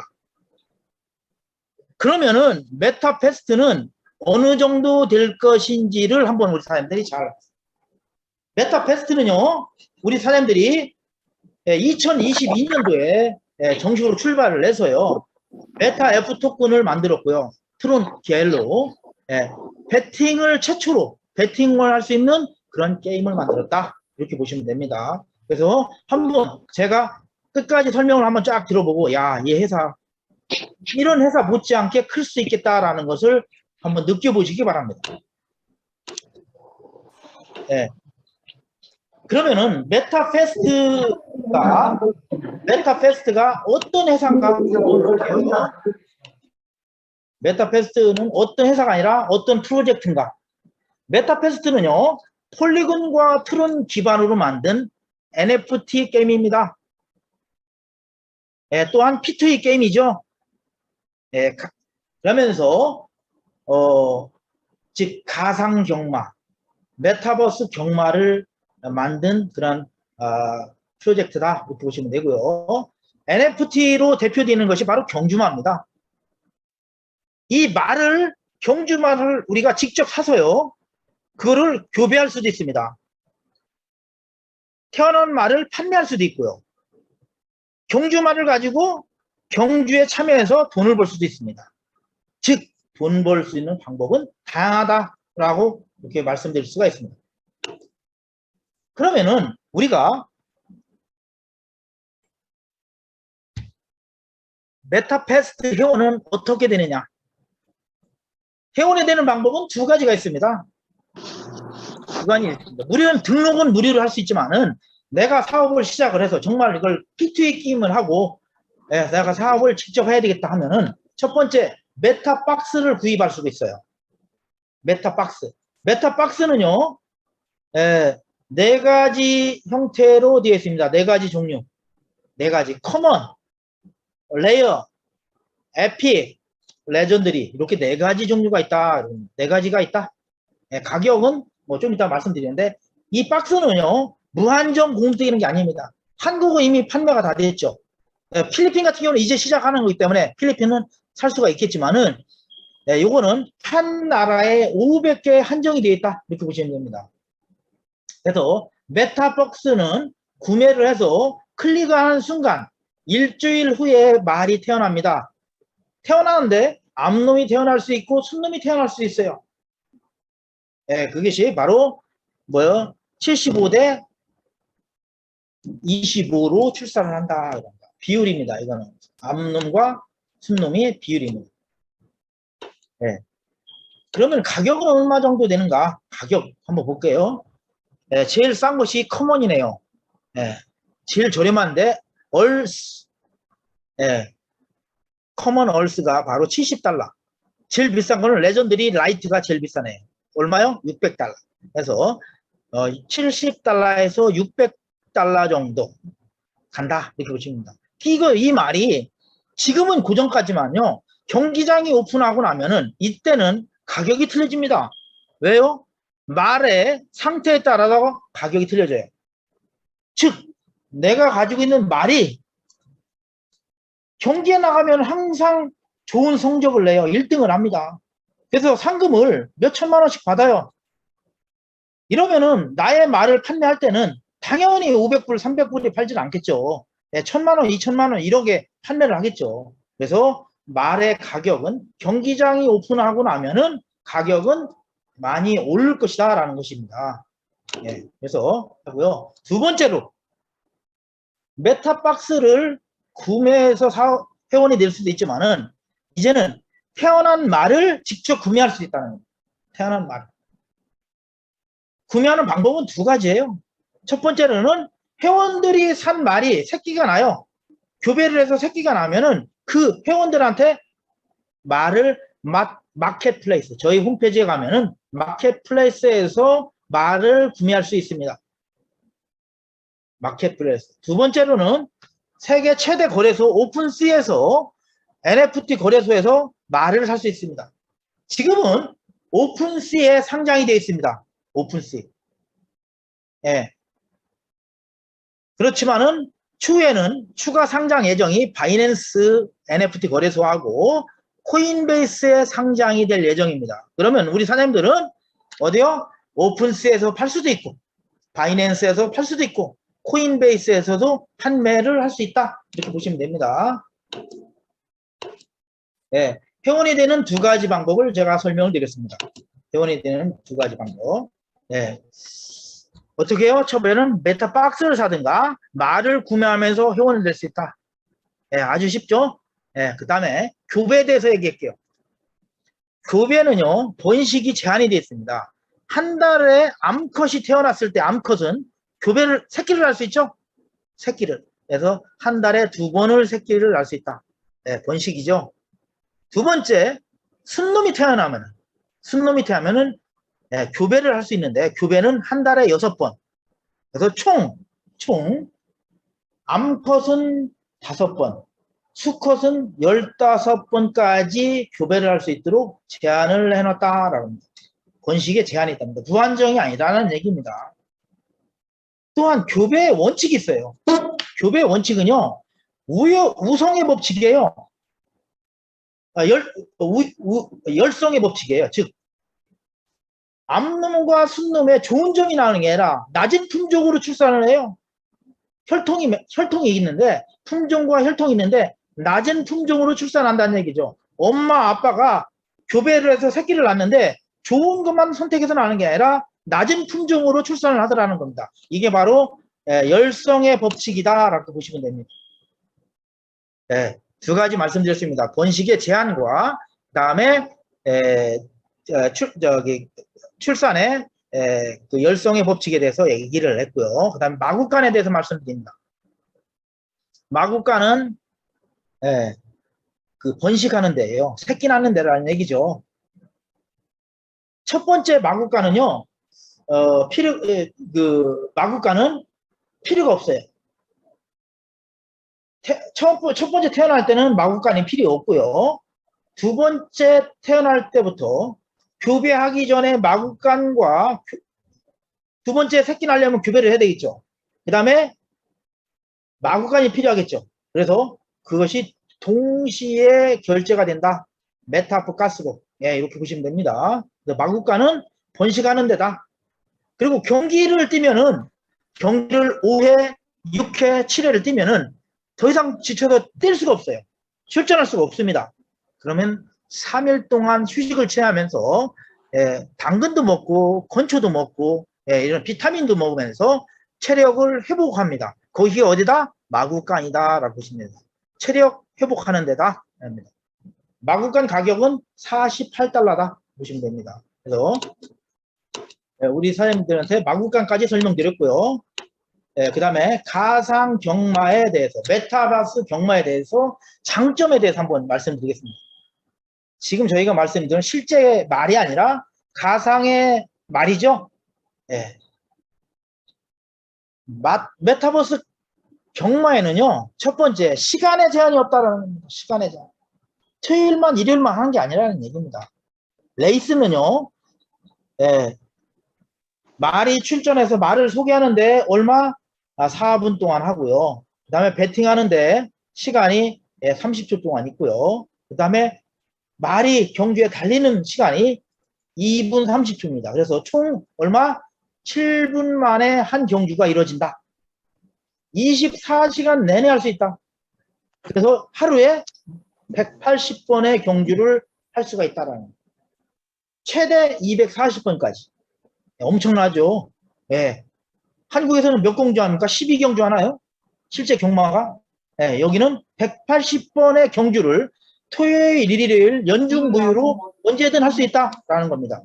그러면은 메타페스트는 어느 정도 될 것인지를 한번 우리 사람들이 메타페스트는요, 우리 사람들이 2022년도에 정식으로 출발을 해서요, 메타 F 토큰을 만들었고요. 트론 기엘로 최초로 배팅을 할 수 있는 그런 게임을 만들었다. 이렇게 보시면 됩니다. 그래서 한번 제가 끝까지 설명을 한번 쫙 들어보고, 이 회사, 이런 회사 못지않게 클 수 있겠다라는 것을 한번 느껴보시기 바랍니다. 그러면은 메타페스트가 어떤 회사인가 볼게요. 메타페스트는 어떤 회사가 아니라 어떤 프로젝트인가. 메타페스트는요, 폴리곤과 트론 기반으로 만든 NFT 게임입니다. 또한 P2E 게임이죠. 그러면서 즉 가상 경마, 메타버스 경마를 만든 그런 프로젝트다 이렇게 보시면 되고요. NFT로 대표되는 것이 바로 경주마입니다. 이 경주마를 우리가 직접 사서요, 그거를 교배할 수도 있습니다. 태어난 말을 판매할 수도 있고요. 경주마를 가지고 경주에 참여해서 돈을 벌 수도 있습니다. 즉, 돈 벌 수 있는 방법은 다양하다라고 이렇게 말씀드릴 수가 있습니다. 그러면은 우리가 메타패스트 회원은 어떻게 되느냐? 회원이 되는 방법은 두 가지가 있습니다. 두 가지 있습니다. 무료는 등록은 무료로 할 수 있지만은 내가 사업을 시작을 해서 정말 이걸 P2E 게임을 하고 내가 사업을 직접 해야 되겠다 하면은 첫 번째 메타박스를 구입할 수가 있어요. 메타박스. 메타박스는요, 네 가지 형태로 되어 있습니다. 네 가지 종류. 네 가지. 커먼, 레이어, 에픽, 레전드리. 이렇게 네 가지 종류가 있다. 네 가지가 있다. 가격은 뭐 좀 이따 말씀드리는데, 이 박스는요, 무한정 공급되는 게 아닙니다. 한국은 이미 판매가 다 됐죠. 필리핀 같은 경우는 이제 시작하는 거기 때문에 필리핀은 살 수가 있겠지만은, 요거는 한 나라에 500개 한정이 되어 있다. 이렇게 보시면 됩니다. 그래서 메타박스는 구매를 해서 클릭하는 순간 일주일 후에 말이 태어납니다. 태어나는데 암놈이 태어날 수 있고 순놈이 태어날 수 있어요. 그것이 바로 뭐요? 75대 25로 출산을 한다. 비율입니다. 이거는 암놈과 순놈의 비율입니다. 그러면 가격은 얼마 정도 되는가? 가격 한번 볼게요. 제일 싼 것이 커먼이네요. 제일 저렴한데 얼스, 커먼 얼스가 바로 70달러. 제일 비싼 거는 레전드리 라이트가 제일 비싸네요. 얼마요? 600달러. 그래서 70달러에서 600달러 정도 간다. 이렇게 보시면 됩니다. 이 말이 지금은 고정가지만요. 경기장이 오픈하고 나면은 이때는 가격이 틀려집니다. 왜요? 말의 상태에 따라서 가격이 틀려져요. 즉, 내가 가지고 있는 말이 경기에 나가면 항상 좋은 성적을 내요. 1등을 합니다. 그래서 상금을 몇 천만 원씩 받아요. 이러면은 나의 말을 판매할 때는 당연히 500불, 300불이 팔지는 않겠죠. 1000만 원, 2000만 원 이렇게 판매를 하겠죠. 그래서 말의 가격은 경기장이 오픈하고 나면은 가격은 많이 오를 것이다 라는 것입니다. 그래서 하고요. 두 번째로 메타박스를 구매해서 회원이 될 수도 있지만은 이제는 태어난 말을 직접 구매할 수 있다는 거예요. 태어난 말. 구매하는 방법은 두 가지예요. 첫 번째로는 회원들이 산 말이 새끼가 나요. 교배를 해서 새끼가 나면은 그 회원들한테 말을 마켓플레이스, 저희 홈페이지에 가면은 마켓플레이스에서 말을 구매할 수 있습니다. 마켓플레이스. 두 번째로는 세계 최대 거래소 오픈시에서 NFT 거래소에서 말을 살 수 있습니다. 지금은 오픈시에 상장이 되어 있습니다. 오픈시. 그렇지만은 추후에는 추가 상장 예정이 바이낸스 NFT 거래소하고 코인베이스에 상장이 될 예정입니다. 그러면 우리 사장님들은 어디요? 오픈시에서 팔 수도 있고 바이낸스에서 팔 수도 있고 코인베이스에서도 판매를 할 수 있다. 이렇게 보시면 됩니다. 회원이 되는 두 가지 방법을 제가 설명을 드리겠습니다. 회원이 되는 두 가지 방법. 어떻게 해요? 처음에는 메타박스를 사든가 말을 구매하면서 회원이 될 수 있다. 아주 쉽죠? 그 다음에 교배에 대해서 얘기할게요. 교배는요, 번식이 제한이 되어 있습니다. 한 달에 암컷이 태어났을 때 암컷은 교배를, 새끼를 할 수 있죠? 새끼를. 그래서 한 달에 2번을 새끼를 낳을 수 있다. 번식이죠. 두 번째, 순놈이 태어나면은 교배를 할 수 있는데, 교배는 한 달에 6번. 그래서 총, 암컷은 5번, 수컷은 15번까지 교배를 할 수 있도록 제한을 해놨다라고 합니다. 번식에 제한이 있답니다. 무한정이 아니라는 얘기입니다. 또한 교배의 원칙이 있어요. 교배의 원칙은요, 우성의 법칙이에요. 열성의 법칙이에요. 즉, 암놈과 순놈의 좋은 점이 나오는 게 아니라 낮은 품종으로 출산을 해요. 혈통이 있는데, 품종과 혈통이 있는데 낮은 품종으로 출산한다는 얘기죠. 엄마 아빠가 교배를 해서 새끼를 낳는데 좋은 것만 선택해서 낳는 게 아니라 낮은 품종으로 출산을 하더라는 겁니다. 이게 바로 열성의 법칙이다라고 보시면 됩니다. 네, 두 가지 말씀드렸습니다. 번식의 제한과 그다음에 출산의 그 열성의 법칙에 대해서 얘기를 했고요. 그다음에 마구간에 대해서 말씀드립니다. 마구간은 그 번식하는 데예요. 새끼 낳는 데라는 얘기죠. 첫 번째 마구간은요, 마구간은 필요가 없어요. 첫 번째 태어날 때는 마구간이 필요 없고요. 두 번째 태어날 때부터 교배하기 전에 마구간과 두 번째 새끼 낳으려면 교배를 해야 되겠죠. 그 다음에 마구간이 필요하겠죠. 그래서 그것이 동시에 결제가 된다. 메타프 가스로. 예, 이렇게 보시면 됩니다. 마구간은 번식하는 데다. 그리고 경기를 뛰면은 경기를 5회, 6회, 7회를 뛰면은 더 이상 지쳐서 뛸 수가 없어요. 출전할 수가 없습니다. 그러면 3일 동안 휴식을 취하면서 당근도 먹고 건초도 먹고 이런 비타민도 먹으면서 체력을 회복합니다. 거기 어디다? 마구간이다 라고 보시면 됩니다. 체력 회복하는 데다. 마구간 가격은 48달러다 보시면 됩니다. 그래서 우리 사장님들한테 마구간까지 설명드렸고요. 그 다음에 가상 경마에 대해서, 메타버스 경마에 대해서 장점에 대해서 한번 말씀드리겠습니다. 지금 저희가 말씀드린 실제 말이 아니라 가상의 말이죠. 메타버스 경마에는요, 첫 번째 시간의 제한이 없다라는 겁니다. 시간의 제한. 토요일만 일요일만 하는 게 아니라는 얘기입니다. 레이스는요, 말이 출전해서 말을 소개하는데 얼마? 4분 동안 하고요. 그 다음에 배팅하는데 시간이 30초 동안 있고요. 그 다음에 말이 경주에 달리는 시간이 2분 30초입니다. 그래서 총 얼마? 7분 만에 한 경주가 이루어진다. 24시간 내내 할 수 있다. 그래서 하루에 180번의 경주를 할 수가 있다라는 거예요. 최대 240번까지. 엄청나죠? 예. 한국에서는 몇 경주 합니까? 12경주 하나요? 실제 경마가? 여기는 180번의 경주를 토요일, 일요일 연중 무휴로 언제든 할 수 있다라는 겁니다.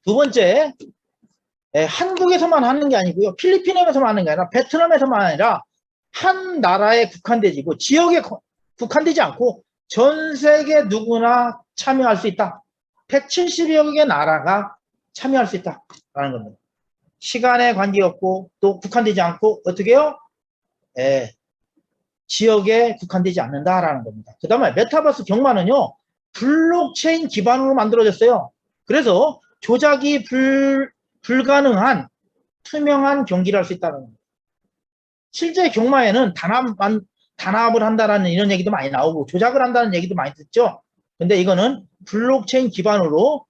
두 번째, 한국에서만 하는 게 아니고요. 필리핀에서만 하는 게 아니라 베트남에서만 아니라 한 나라에 국한되지고 지역에 국한되지 않고 전 세계 누구나 참여할 수 있다. 170여 개의 나라가 참여할 수 있다라는 겁니다. 시간에 관계없고 또 국한되지 않고 어떻게 해요? 지역에 국한되지 않는다라는 겁니다. 그 다음에 메타버스 경마는요. 블록체인 기반으로 만들어졌어요. 그래서 조작이 불가능한 투명한 경기를 할 수 있다는 겁니다. 실제 경마에는 단합을 한다라는 이런 얘기도 많이 나오고 조작을 한다는 얘기도 많이 듣죠. 근데 이거는 블록체인 기반으로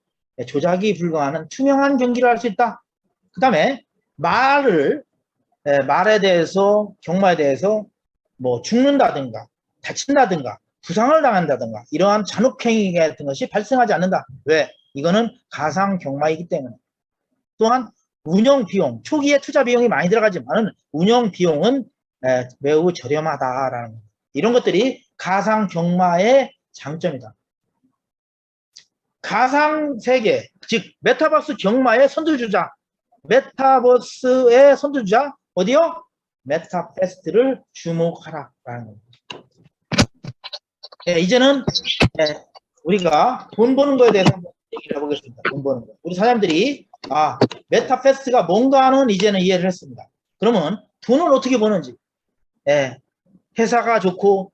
조작이 불가능한 투명한 경기를 할 수 있다. 그 다음에 말에 대해서 경마에 대해서 뭐 죽는다든가 다친다든가 부상을 당한다든가 이러한 잔혹행위 같은 것이 발생하지 않는다. 왜? 이거는 가상 경마이기 때문에. 또한 운영 비용, 초기에 투자 비용이 많이 들어가지만 운영 비용은 매우 저렴하다라는 것. 이런 것들이 가상 경마의 장점이다. 가상 세계, 즉 메타버스 경마의 선두주자, 메타버스의 선두주자 어디요? 메타페스트를 주목하라라는 겁니다. 이제는 우리가 돈 버는 거에 대해서 한번 얘기를 해보겠습니다. 돈 버는 거. 우리 사람들이 메타페스트가 뭔가는 이제는 이해를 했습니다. 그러면 돈을 어떻게 버는지, 회사가 좋고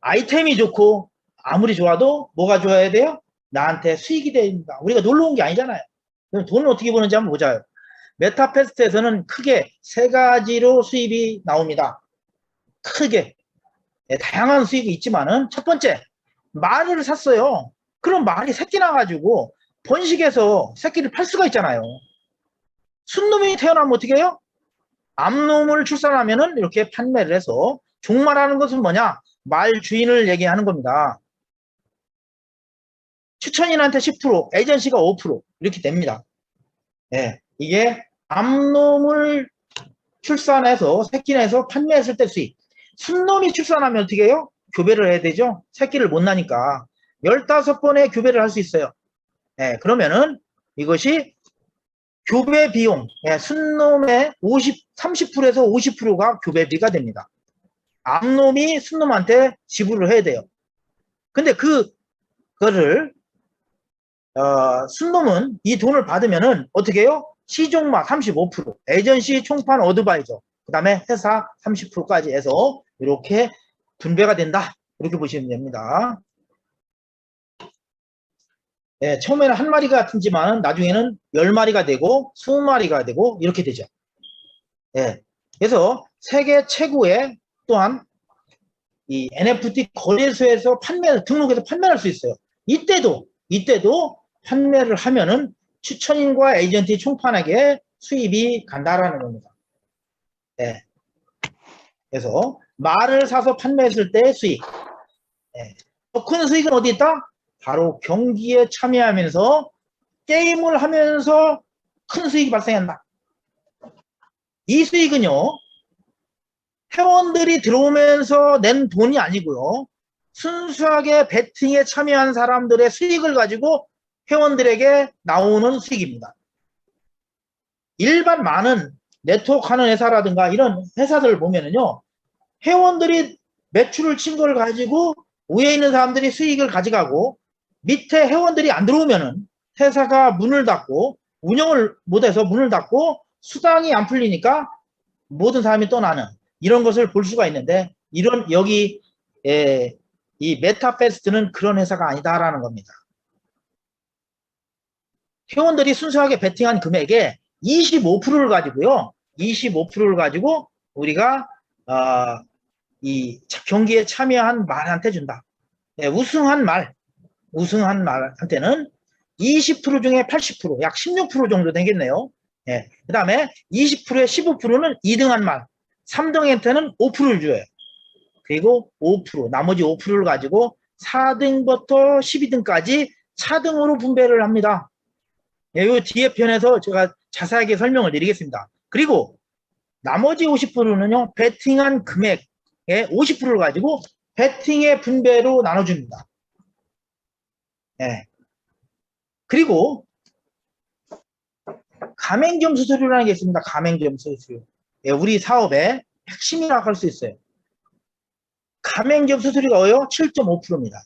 아이템이 좋고 아무리 좋아도 뭐가 좋아야 돼요? 나한테 수익이 됩니다. 우리가 놀러 온 게 아니잖아요. 그럼 돈을 어떻게 버는지 한번 보자요. 메타페스트에서는 크게 세 가지로 수입이 나옵니다. 크게. 다양한 수익이 있지만은 첫 번째, 말을 샀어요. 그럼 말이 새끼 나가지고 번식해서 새끼를 팔 수가 있잖아요. 순놈이 태어나면 어떻게 해요? 암놈을 출산하면은 이렇게 판매를 해서 종마라는 것은 뭐냐? 말 주인을 얘기하는 겁니다. 추천인한테 10%, 에이전시가 5% 이렇게 됩니다. 예, 이게 암놈을 출산해서 새끼 내서 판매했을 때 수익. 순놈이 출산하면 어떻게 해요? 교배를 해야 되죠. 새끼를 못 나니까 15번의 교배를 할 수 있어요. 예, 그러면은 이것이 교배 비용, 예, 순놈의 30%에서 50%가 교배비가 됩니다. 암놈이 순놈한테 지불을 해야 돼요. 근데 그거를 순놈은 이 돈을 받으면은 어떻게 해요? 시종마 35%, 에이전시 총판 어드바이저, 그 다음에 회사 30%까지 해서 이렇게 분배가 된다. 이렇게 보시면 됩니다. 예, 처음에는 한 마리가 같은지만 나중에는 10마리가 되고 20마리가 되고 이렇게 되죠. 예, 그래서 세계 최고의 또한 이 NFT 거래소에서 등록해서 판매할 수 있어요. 이때도 판매를 하면은 추천인과 에이전트 총판에게 수입이 간다라는 겁니다. 예. 그래서 말을 사서 판매했을 때 수익. 예. 더 큰 수익은 어디 있다? 바로 경기에 참여하면서 게임을 하면서 큰 수익이 발생한다. 이 수익은요, 회원들이 들어오면서 낸 돈이 아니고요, 순수하게 베팅에 참여한 사람들의 수익을 가지고 회원들에게 나오는 수익입니다. 일반 많은 네트워크하는 회사라든가 이런 회사들을 보면은요, 회원들이 매출을 친 걸 가지고 위에 있는 사람들이 수익을 가져가고 밑에 회원들이 안 들어오면은 회사가 문을 닫고 운영을 못해서 문을 닫고 수당이 안 풀리니까 모든 사람이 떠나는 이런 것을 볼 수가 있는데, 여기 이 메타페스트는 그런 회사가 아니다라는 겁니다. 회원들이 순수하게 베팅한 금액의 25%를 가지고요, 25%를 가지고 우리가 이 경기에 참여한 말한테 준다. 네, 우승한 말한테는 20% 중에 80%, 약 16% 정도 되겠네요. 네, 그 다음에 20%에 15%는 2등한 말, 3등한테는 5%를 줘요. 그리고 5%, 나머지 5%를 가지고 4등부터 12등까지 차등으로 분배를 합니다. 예, 이 뒤에 편에서 제가 자세하게 설명을 드리겠습니다. 그리고 나머지 50%는요, 베팅한 금액의 50%를 가지고 베팅의 분배로 나눠줍니다. 예. 그리고 가맹점 수수료라는 게 있습니다. 가맹점 수수료. 예, 우리 사업의 핵심이라고 할 수 있어요. 가맹점 수수료가 뭐예요? 7.5%입니다.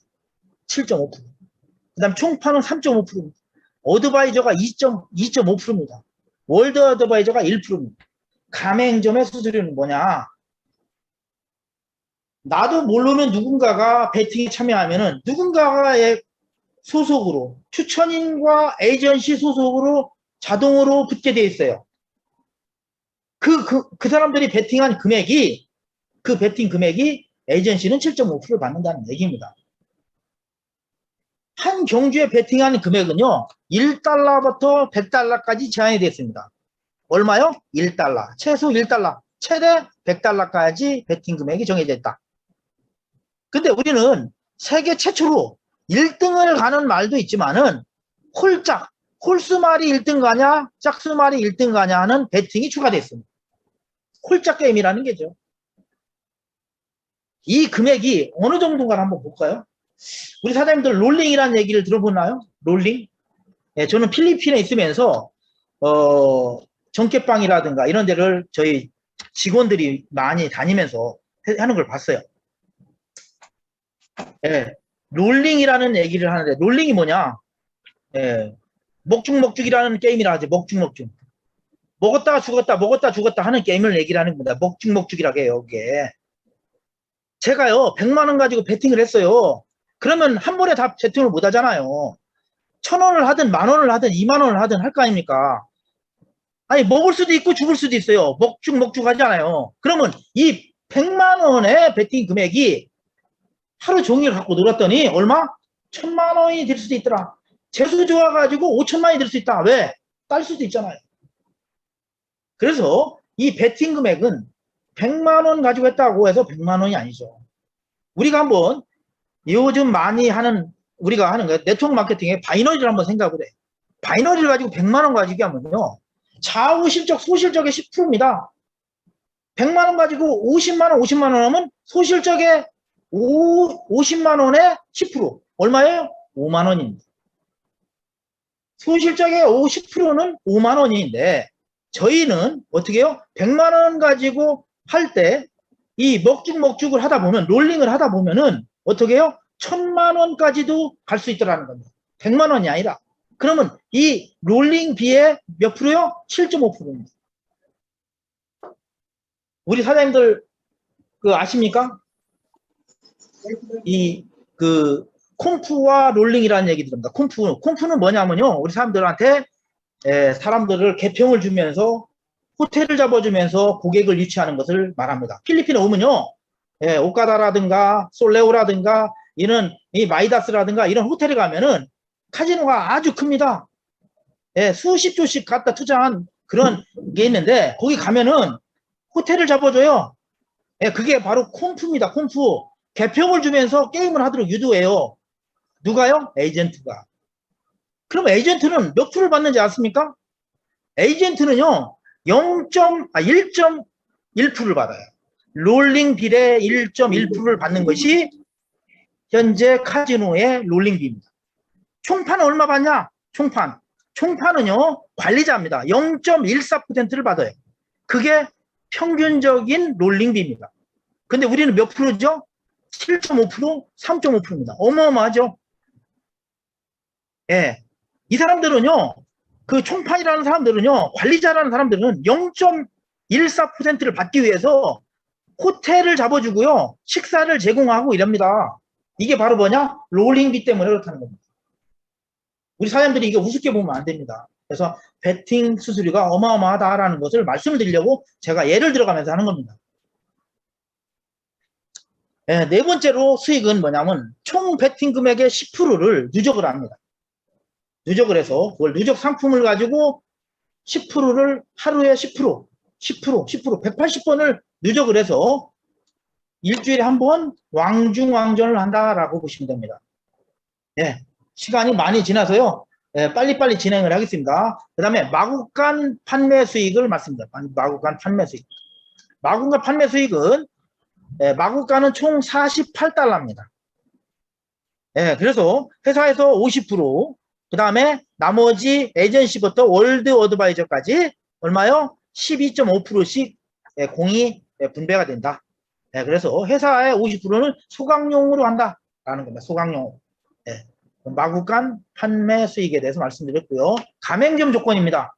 7.5%. 그 다음 총판은 3.5%입니다. 어드바이저가 2.5%입니다. 월드 어드바이저가 1%입니다. 가맹점의 수수료는 뭐냐? 나도 모르는 누군가가 베팅에 참여하면은 누군가의 소속으로, 추천인과 에이전시 소속으로 자동으로 붙게 돼 있어요. 그 사람들이 베팅한 금액이, 그 베팅 금액이 에이전시는 7.5%를 받는다는 얘기입니다. 한 경주에 베팅한 금액은요, 1달러부터 100달러까지 제한이 되어 있습니다. 얼마요? 1달러. 최소 1달러. 최대 100달러까지 베팅 금액이 정해져 있다. 근데 우리는 세계 최초로 1등을 가는 말도 있지만은 홀수말이 1등 가냐, 짝수말이 1등 가냐 하는 베팅이 추가되어 있습니다. 홀짝 게임이라는 게죠. 이 금액이 어느 정도인가 한번 볼까요? 우리 사장님들 롤링이라는 얘기를 들어보나요? 롤링? 예, 저는 필리핀에 있으면서 정켓방이라든가 이런 데를 저희 직원들이 많이 다니면서 하는 걸 봤어요. 예, 롤링이라는 얘기를 하는데, 롤링이 뭐냐? 예, 먹죽먹죽이라는 게임이라 하죠. 먹죽먹죽. 먹었다 죽었다 하는 게임을 얘기를 하는 겁니다. 먹죽먹죽이라고 해요, 이게. 제가요, 100만원 가지고 베팅을 했어요. 그러면 한 번에 다 베팅을 못 하잖아요. 1000원을 하든 10,000원을 하든 20,000원을 하든 할 거 아닙니까? 아니, 먹을 수도 있고 죽을 수도 있어요. 먹죽먹죽 하잖아요. 그러면 이 100만원의 베팅 금액이 하루 종일 갖고 놀았더니 얼마? 1000만원이 될 수도 있더라. 재수 좋아가지고 5천만원이 될 수 있다. 왜? 딸 수도 있잖아요. 그래서 이 베팅 금액은 100만 원 가지고 했다고 해서 100만 원이 아니죠. 우리가 한번 요즘 많이 하는 우리가 하는 거 네트워크 마케팅의 바이너리를 한번 생각을 해. 바이너리를 가지고 100만 원 가지고 하면요. 좌우 실적 소실적의 10%입니다. 100만 원 가지고 50만 원, 50만 원 하면 소실적의 50만 원의 10%. 얼마예요? 5만 원입니다. 소실적의 50%는 5만 원인데 저희는 어떻게 해요? 100만 원 가지고 할 때 이 먹죽먹죽을 하다 보면 롤링을 하다 보면은 어떻게 해요? 1000만 원까지도 갈 수 있더라는 겁니다. 100만 원이 아니라. 그러면 이 롤링비의 몇 프로요? 7.5%입니다. 우리 사장님들 아십니까? 콤프와 롤링이라는 얘기 들읍니다. 콤프는 뭐냐면요. 우리 사람들한테 사람들을 개평을 주면서 호텔을 잡아주면서 고객을 유치하는 것을 말합니다. 필리핀에 오면요. 오카다라든가 솔레오라든가 이런 이 마이다스라든가 이런 호텔에 가면은 카지노가 아주 큽니다. 수십 조씩 갖다 투자한 그런 게 있는데 거기 가면은 호텔을 잡아줘요. 그게 바로 콤프입니다. 콤프. 개평을 주면서 게임을 하도록 유도해요. 누가요? 에이전트가. 그럼 에이전트는 몇 프로를 받는지 아십니까? 에이전트는요. 1.1%를 받아요. 롤링 비례 1.1%를 받는 것이 현재 카지노의 롤링 비입니다. 총판은 얼마 받냐? 총판은요. 관리자입니다. 0.14%를 받아요. 그게 평균적인 롤링 비입니다. 근데 우리는 몇 프로죠? 7.5%, 3.5%입니다. 어마어마하죠? 이 사람들은요. 그 총판이라는 사람들은요. 관리자라는 사람들은 0.14%를 받기 위해서 호텔을 잡아주고요. 식사를 제공하고 이럽니다. 이게 바로 뭐냐? 롤링비 때문에 그렇다는 겁니다. 우리 사장님들이 이게 우습게 보면 안 됩니다. 그래서 베팅 수수료가 어마어마하다라는 것을 말씀을 드리려고 제가 예를 들어가면서 하는 겁니다. 네 번째로 수익은 뭐냐면 총 베팅 금액의 10%를 누적을 합니다. 누적을 해서 그걸 누적 상품을 가지고 10%를 하루에 10%, 180번을 누적을 해서 일주일에 한 번 왕중왕전을 한다라고 보시면 됩니다. 시간이 많이 지나서요. 빨리빨리 진행을 하겠습니다. 그 다음에 마구간 판매 수익을 말씀드립니다. 마구간 판매 수익. 마구간 판매 수익은 마구간은 총 48달러입니다. 그래서 회사에서 50%, 그 다음에 나머지 에이전시부터 월드 어드바이저까지 얼마요? 12.5%씩 공이 분배가 된다. 그래서 회사의 50%는 소각용으로 한다라는 겁니다. 소각용으로. 마구간 판매 수익에 대해서 말씀드렸고요. 가맹점 조건입니다.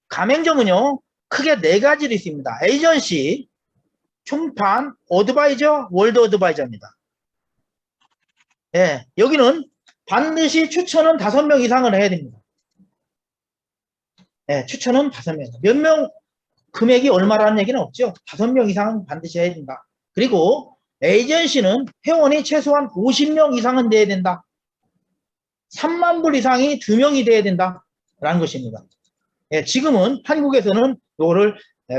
가맹점은요. 크게 4가지로 있습니다. 에이전시, 총판, 어드바이저, 월드 어드바이저입니다. 여기는 반드시 추천은 5명 이상을 해야 됩니다. 추천은 5명. 몇 명 금액이 얼마라는 얘기는 없죠. 5명 이상은 반드시 해야 된다. 그리고 에이전시는 회원이 최소한 50명 이상은 돼야 된다. 3만 불 이상이 2명이 돼야 된다. 라는 것입니다. 지금은 한국에서는 이거를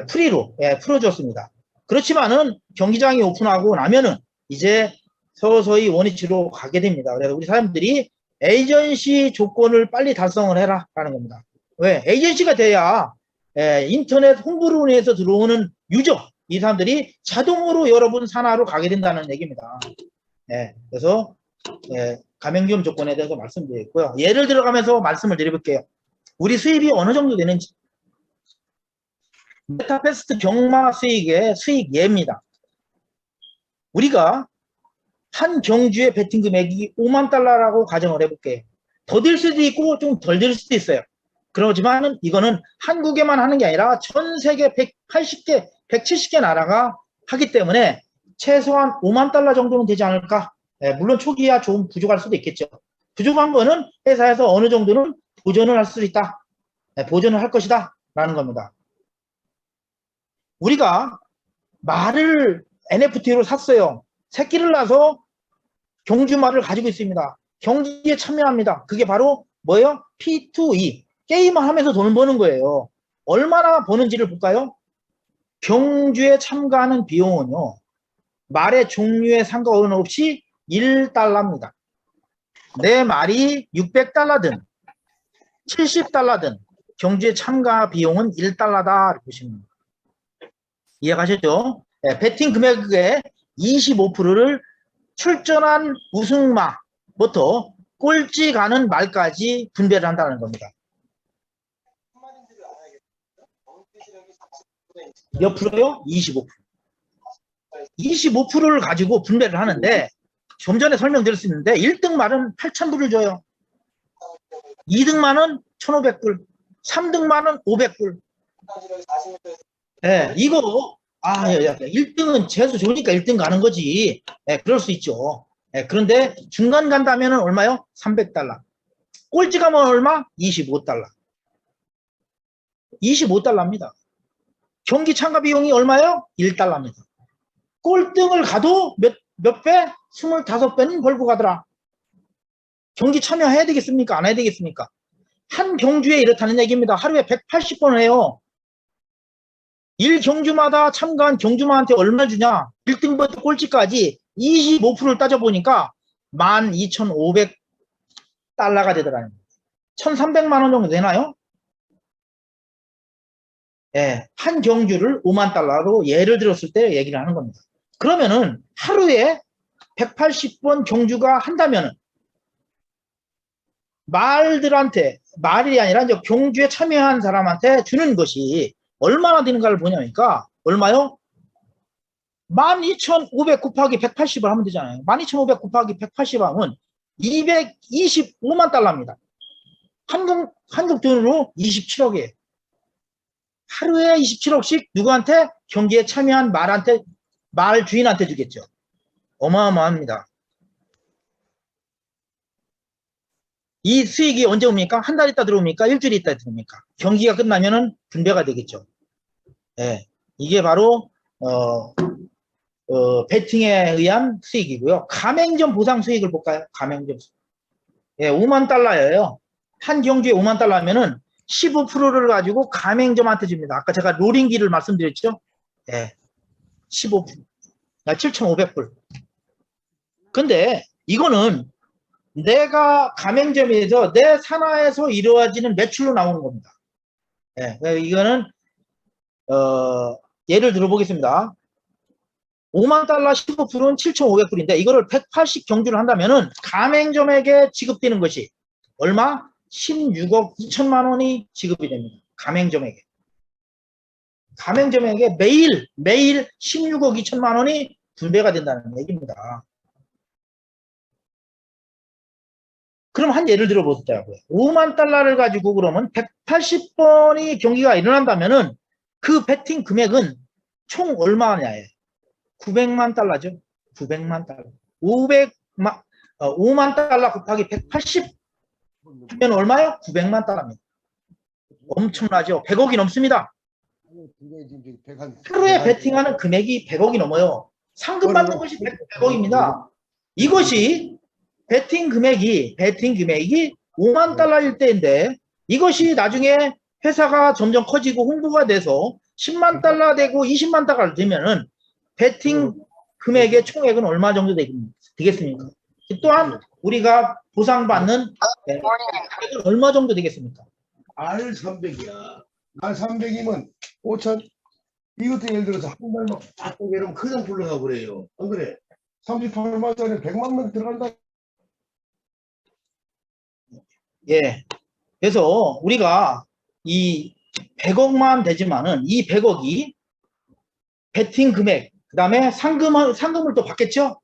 프리로 풀어줬습니다. 그렇지만은 경기장이 오픈하고 나면은 이제 서서히 원위치로 가게 됩니다. 그래서 우리 사람들이 에이전시 조건을 빨리 달성을 해라 라는 겁니다. 왜? 에이전시가 돼야 인터넷 홍보를 위해서 들어오는 유저, 이 사람들이 자동으로 여러분 산하로 가게 된다는 얘기입니다. 그래서 가맹점 조건에 대해서 말씀드렸고요. 예를 들어가면서 말씀을 드려볼게요. 우리 수입이 어느 정도 되는지. 메타패스트 경마 수익의 수익 예입니다. 우리가 한 경주의 베팅 금액이 5만 달러라고 가정을 해볼게요. 더 들 수도 있고 좀 덜 들 수도 있어요. 그렇지만 이거는 한국에만 하는 게 아니라 전 세계 180개, 170개 나라가 하기 때문에 최소한 5만 달러 정도는 되지 않을까. 물론 초기야 좀 부족할 수도 있겠죠. 부족한 거는 회사에서 어느 정도는 보전을 할 수 있다. 보전을 할 것이다. 라는 겁니다. 우리가 말을 NFT로 샀어요. 새끼를 낳아서 경주말을 가지고 있습니다. 경기에 참여합니다. 그게 바로 뭐예요? P2E. 게임을 하면서 돈을 버는 거예요. 얼마나 버는지를 볼까요? 경주에 참가하는 비용은요, 말의 종류에 상관없이 1달러입니다. 내 말이 600달러든 70달러든 경주에 참가 비용은 1달러다 보시면 됩니다. 이해가셨죠? 네, 베팅 금액의 25%를 출전한 우승마부터 꼴찌 가는 말까지 분배를 한다는 겁니다. 몇 프로요? 25%. 25%를 가지고 분배를 하는데 좀 전에 설명드렸었는데 1등 말은 8,000불을 줘요. 2등 말은 1,500불, 3등 말은 500불. 네, 이거 1등은 재수 좋으니까 1등 가는 거지. 네, 그럴 수 있죠. 네, 그런데 중간 간다면 얼마요? 300달러. 꼴찌 가면 얼마? 25달러. 25달러입니다. 경기 참가 비용이 얼마요? 1달러입니다. 꼴등을 가도 몇 배? 25배는 벌고 가더라. 경기 참여해야 되겠습니까? 안 해야 되겠습니까? 한 경주에 이렇다는 얘기입니다. 하루에 180번을 해요. 1경주마다 참가한 경주마한테 얼마 주냐? 1등부터 꼴찌까지 25%를 따져보니까 12,500달러가 되더라는 거예요. 1,300만 원 정도 되나요? 예, 한 경주를 5만 달러로 예를 들었을 때 얘기를 하는 겁니다. 그러면은 하루에 180번 경주가 한다면은 말이 아니라 이제 경주에 참여한 사람한테 주는 것이 얼마나 되는가를 보냐니까 얼마요? 12,500 곱하기 180을 하면 되잖아요. 12,500 곱하기 180 하면 225만 달러입니다. 한국 돈으로 27억이에요. 하루에 27억씩 누구한테? 경기에 참여한 말 주인한테 주겠죠. 어마어마합니다. 이 수익이 언제 옵니까? 한 달 있다 들어옵니까? 일주일 있다 들어옵니까? 경기가 끝나면은 분배가 되겠죠. 예, 이게 바로 베팅에 의한 수익이고요. 가맹점 보상 수익을 볼까요? 가맹점 수익. 예, 5만 달러예요. 한 경주에 5만 달러 하면은 15%를 가지고 가맹점한테 줍니다. 아까 제가 롤링기를 말씀드렸죠? 예, 15%. 7,500불. 근데 이거는 내가 가맹점에서 내 산하에서 이루어지는 매출로 나오는 겁니다. 예, 이거는 예를 들어 보겠습니다. 5만 달러 15%는 7,500불인데 이거를 180 경주를 한다면은 가맹점에게 지급되는 것이 얼마? 16억 2천만 원이 지급이 됩니다. 가맹점에게. 가맹점에게 매일 16억 2천만 원이 분배가 된다는 얘기입니다. 그럼 한 예를 들어 보자고요. 5만 달러를 가지고 그러면 180번이 경기가 일어난다면은 그 베팅 금액은 총 얼마냐예요. 900만 달러죠. 900만 달러. 5만 달러 곱하기 180 하면 얼마요? 900만 달러입니다. 엄청나죠. 100억이 넘습니다. 하루에 베팅하는 금액이 100억이 넘어요. 상금 받는 것이 100억입니다. 이것이 베팅 금액이 5만 달러일 때인데 이것이 나중에 회사가 점점 커지고 홍보가 돼서 10만 달러 되고 20만 달러가 되면은 베팅 금액의 총액은 얼마 정도 되겠습니까? 또한 우리가 보상받는 금액은 얼마 정도 되겠습니까?
R300이야. R300이면 5천. 이것도 예를 들어서 한 달만 딱 보게 되면 그냥 불러가 버려요. 안 그래? 38만짜리 100만 명 들어간다.
예. 그래서 우리가 이 100억만 되지만은 이 100억이 베팅 금액, 그 다음에 상금을 또 받겠죠?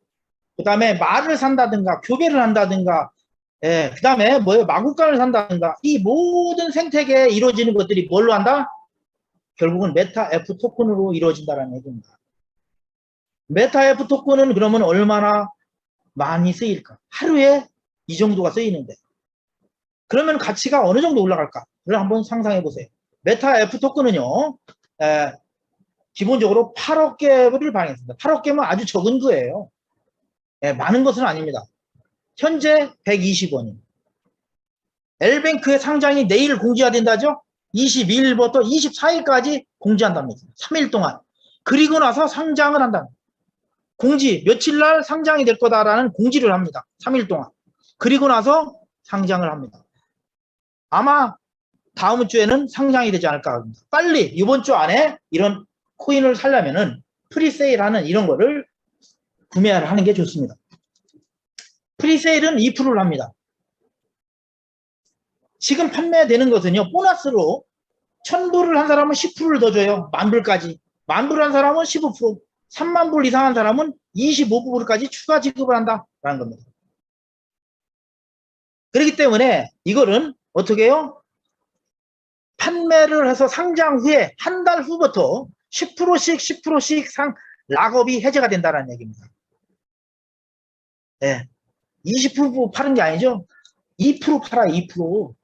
그 다음에 말을 산다든가, 교배를 한다든가, 예, 그 다음에 마구간을 산다든가, 이 모든 생태계에 이루어지는 것들이 뭘로 한다? 결국은 메타 F 토큰으로 이루어진다는 얘기입니다. 메타 F 토큰은 그러면 얼마나 많이 쓰일까? 하루에 이 정도가 쓰이는데. 그러면 가치가 어느 정도 올라갈까를 한번 상상해 보세요. 메타 F 토큰은요, 기본적으로 8억 개를 발행했습니다. 8억 개면 아주 적은 거예요. 예, 많은 것은 아닙니다. 현재 120원입니다. L뱅크의 상장이 내일 공지가 된다죠? 22일부터 24일까지 공지한답니다. 3일 동안. 그리고 나서 상장을 한다. 공지, 며칠 날 상장이 될 거다라는 공지를 합니다. 3일 동안. 그리고 나서 상장을 합니다. 아마 다음 주에는 상장이 되지 않을까 합니다. 빨리 이번 주 안에 이런 코인을 사려면은 프리세일하는 이런 거를 구매를 하는 게 좋습니다. 프리세일은 2%를 합니다. 지금 판매되는 것은요, 보너스로 1000불을 한 사람은 10%를 더 줘요. 10,000불까지. 10,000불 한 사람은 15%, 30,000불 이상 한 사람은 25%까지 추가 지급을 한다라는 겁니다. 그렇기 때문에 이거는 어떻게 해요? 판매를 해서 상장 후에 한 달 후부터 10%씩 락업이 해제가 된다는 얘기입니다. 네. 20% 파는 게 아니죠. 2% 팔아요, 2%.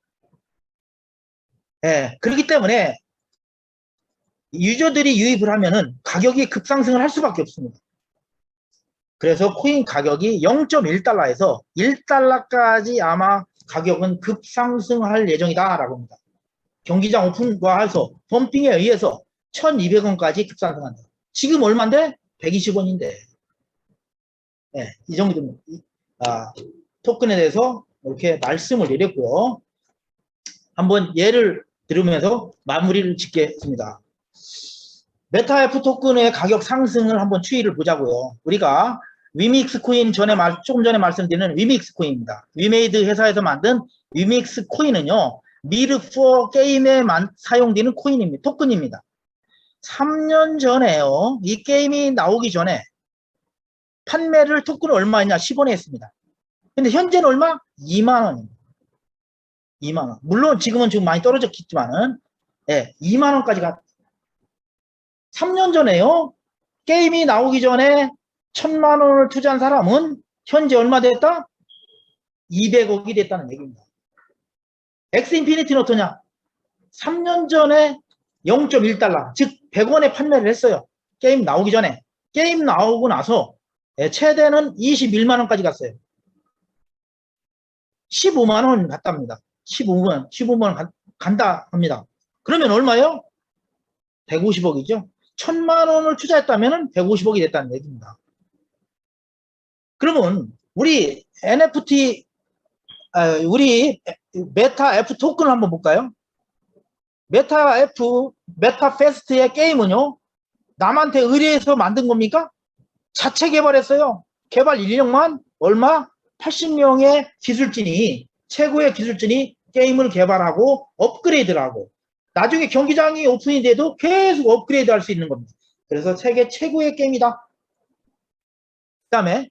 네. 그렇기 때문에 유저들이 유입을 하면은 가격이 급상승을 할 수밖에 없습니다. 그래서 코인 가격이 0.1달러에서 1달러까지 아마 가격은 급상승할 예정이다라고 합니다. 경기장 오픈과해서 펌핑에 의해서 1,200원까지 급상승한다. 지금 얼마인데? 120원인데. 네, 이 정도입니다. 토큰에 대해서 이렇게 말씀을 드렸고요. 한번 예를 들으면서 마무리를 짓겠습니다. 메타F 토큰의 가격 상승을 한번 추이를 보자고요. 우리가 위믹스 코인 조금 전에 말씀드린 위믹스 코인입니다. 위메이드 회사에서 만든 위믹스 코인은요, 미르4 게임에 사용되는 코인입니다. 토큰입니다. 3년 전에요, 이 게임이 나오기 전에 판매를 토큰을 얼마였냐? 10원에 했습니다. 근데 현재는 얼마? 2만원입니다. 2만원. 물론 지금은 좀 많이 떨어졌겠지만은, 예, 2만원까지 갔. 3년 전에요, 게임이 나오기 전에 1,000만원을 투자한 사람은 현재 얼마 됐다? 200억이 됐다는 얘기입니다. 엑스인피니티는 어떠냐? 3년 전에 0.1달러, 즉 100원에 판매를 했어요. 게임 나오기 전에. 게임 나오고 나서 최대는 21만원까지 갔어요. 15만원 갔답니다. 15만원 간다 합니다. 그러면 얼마요? 150억이죠. 1,000만원을 투자했다면 150억이 됐다는 얘기입니다. 그러면 우리 NFT, 우리 메타 F 토큰을 한번 볼까요? 메타 페스트의 게임은요, 남한테 의뢰해서 만든 겁니까? 자체 개발했어요. 개발 인력만 얼마? 80명의 기술진이, 최고의 기술진이 게임을 개발하고 업그레이드를 하고, 나중에 경기장이 오픈이 돼도 계속 업그레이드 할 수 있는 겁니다. 그래서 세계 최고의 게임이다. 그 다음에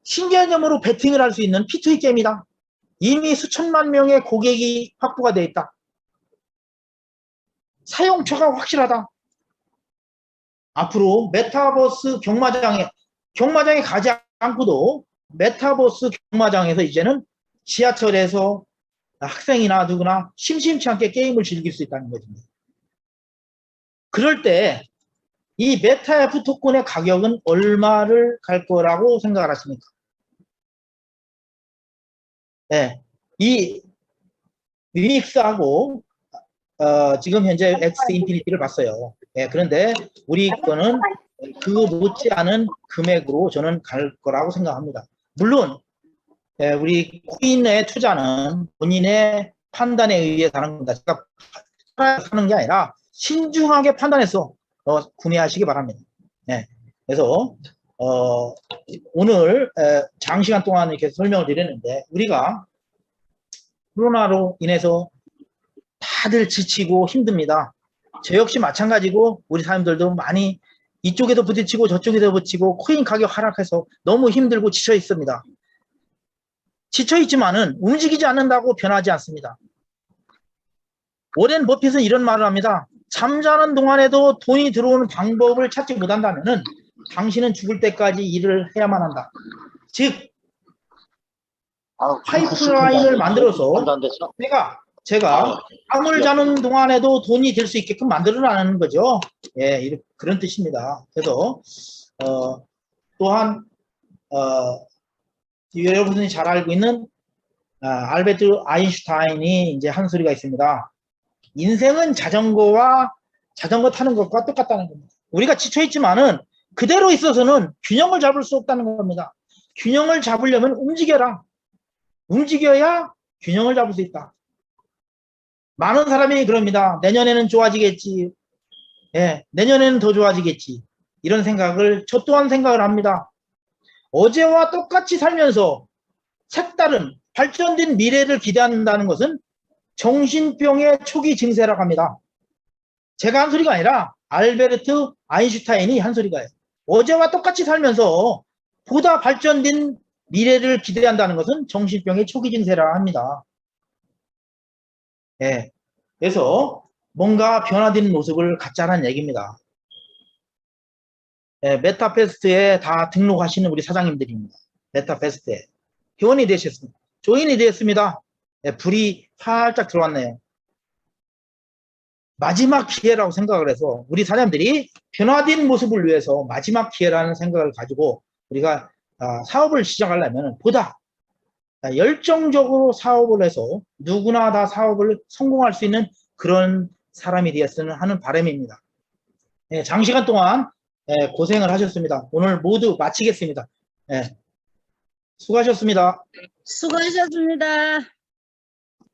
신개념으로 베팅을 할 수 있는 P2E 게임이다. 이미 수천만 명의 고객이 확보가 되어 있다. 사용처가 확실하다. 앞으로 메타버스 경마장에 가지 않고도 메타버스 경마장에서 이제는 지하철에서 학생이나 누구나 심심치 않게 게임을 즐길 수 있다는 것입니다. 그럴 때 이 메타F 토큰의 가격은 얼마를 갈 거라고 생각을 하십니까? 네, 이 위믹스하고 지금 현재 X 인피니티를 봤어요. 네, 그런데 우리 거는 그거 못지않은 금액으로 저는 갈 거라고 생각합니다. 물론 우리 코인의 투자는 본인의 판단에 의해 하는 겁니다. 제가 하는 게 아니라 신중하게 판단해서 구매하시기 바랍니다. 네, 그래서 오늘 장시간 동안 이렇게 설명을 드렸는데, 우리가 코로나로 인해서 다들 지치고 힘듭니다. 저 역시 마찬가지고 우리 사람들도 많이 이쪽에도 부딪히고 저쪽에도 부딪히고 코인 가격 하락해서 너무 힘들고 지쳐 있습니다. 지쳐 있지만은 움직이지 않는다고 변하지 않습니다. 워렌 버핏은 이런 말을 합니다. 잠자는 동안에도 돈이 들어오는 방법을 찾지 못한다면은 당신은 죽을 때까지 일을 해야만 한다. 즉 파이프라인을 만들어서 제가 잠을 자는 동안에도 돈이 될 수 있게끔 만들어라는 거죠. 예, 그런 뜻입니다. 그래서 또한 여러분이 잘 알고 있는 알베르트 아인슈타인이 이제 한 소리가 있습니다. 인생은 자전거 타는 것과 똑같다는 겁니다. 우리가 지쳐있지만은 그대로 있어서는 균형을 잡을 수 없다는 겁니다. 균형을 잡으려면 움직여라. 움직여야 균형을 잡을 수 있다. 많은 사람이 그럽니다. 내년에는 좋아지겠지. 예, 내년에는 더 좋아지겠지. 이런 생각을 저 또한 생각을 합니다. 어제와 똑같이 살면서 색다른 발전된 미래를 기대한다는 것은 정신병의 초기 증세라고 합니다. 제가 한 소리가 아니라 알베르트 아인슈타인이 한 소리가요. 어제와 똑같이 살면서 보다 발전된 미래를 기대한다는 것은 정신병의 초기 증세라 합니다. 예, 그래서 뭔가 변화된 모습을 갖자는 얘기입니다. 예, 메타페스트에 다 등록하시는 우리 사장님들입니다. 메타페스트에 회원이 되셨습니다. 조인이 되었습니다. 예, 불이 살짝 들어왔네요. 마지막 기회라고 생각을 해서 우리 사장님들이 변화된 모습을 위해서 마지막 기회라는 생각을 가지고 우리가 사업을 시작하려면 보다 열정적으로 사업을 해서 누구나 다 사업을 성공할 수 있는 그런 사람이 되었으면 하는 바람입니다. 예, 장시간 동안 고생을 하셨습니다. 오늘 모두 마치겠습니다. 예, 수고하셨습니다.
수고하셨습니다.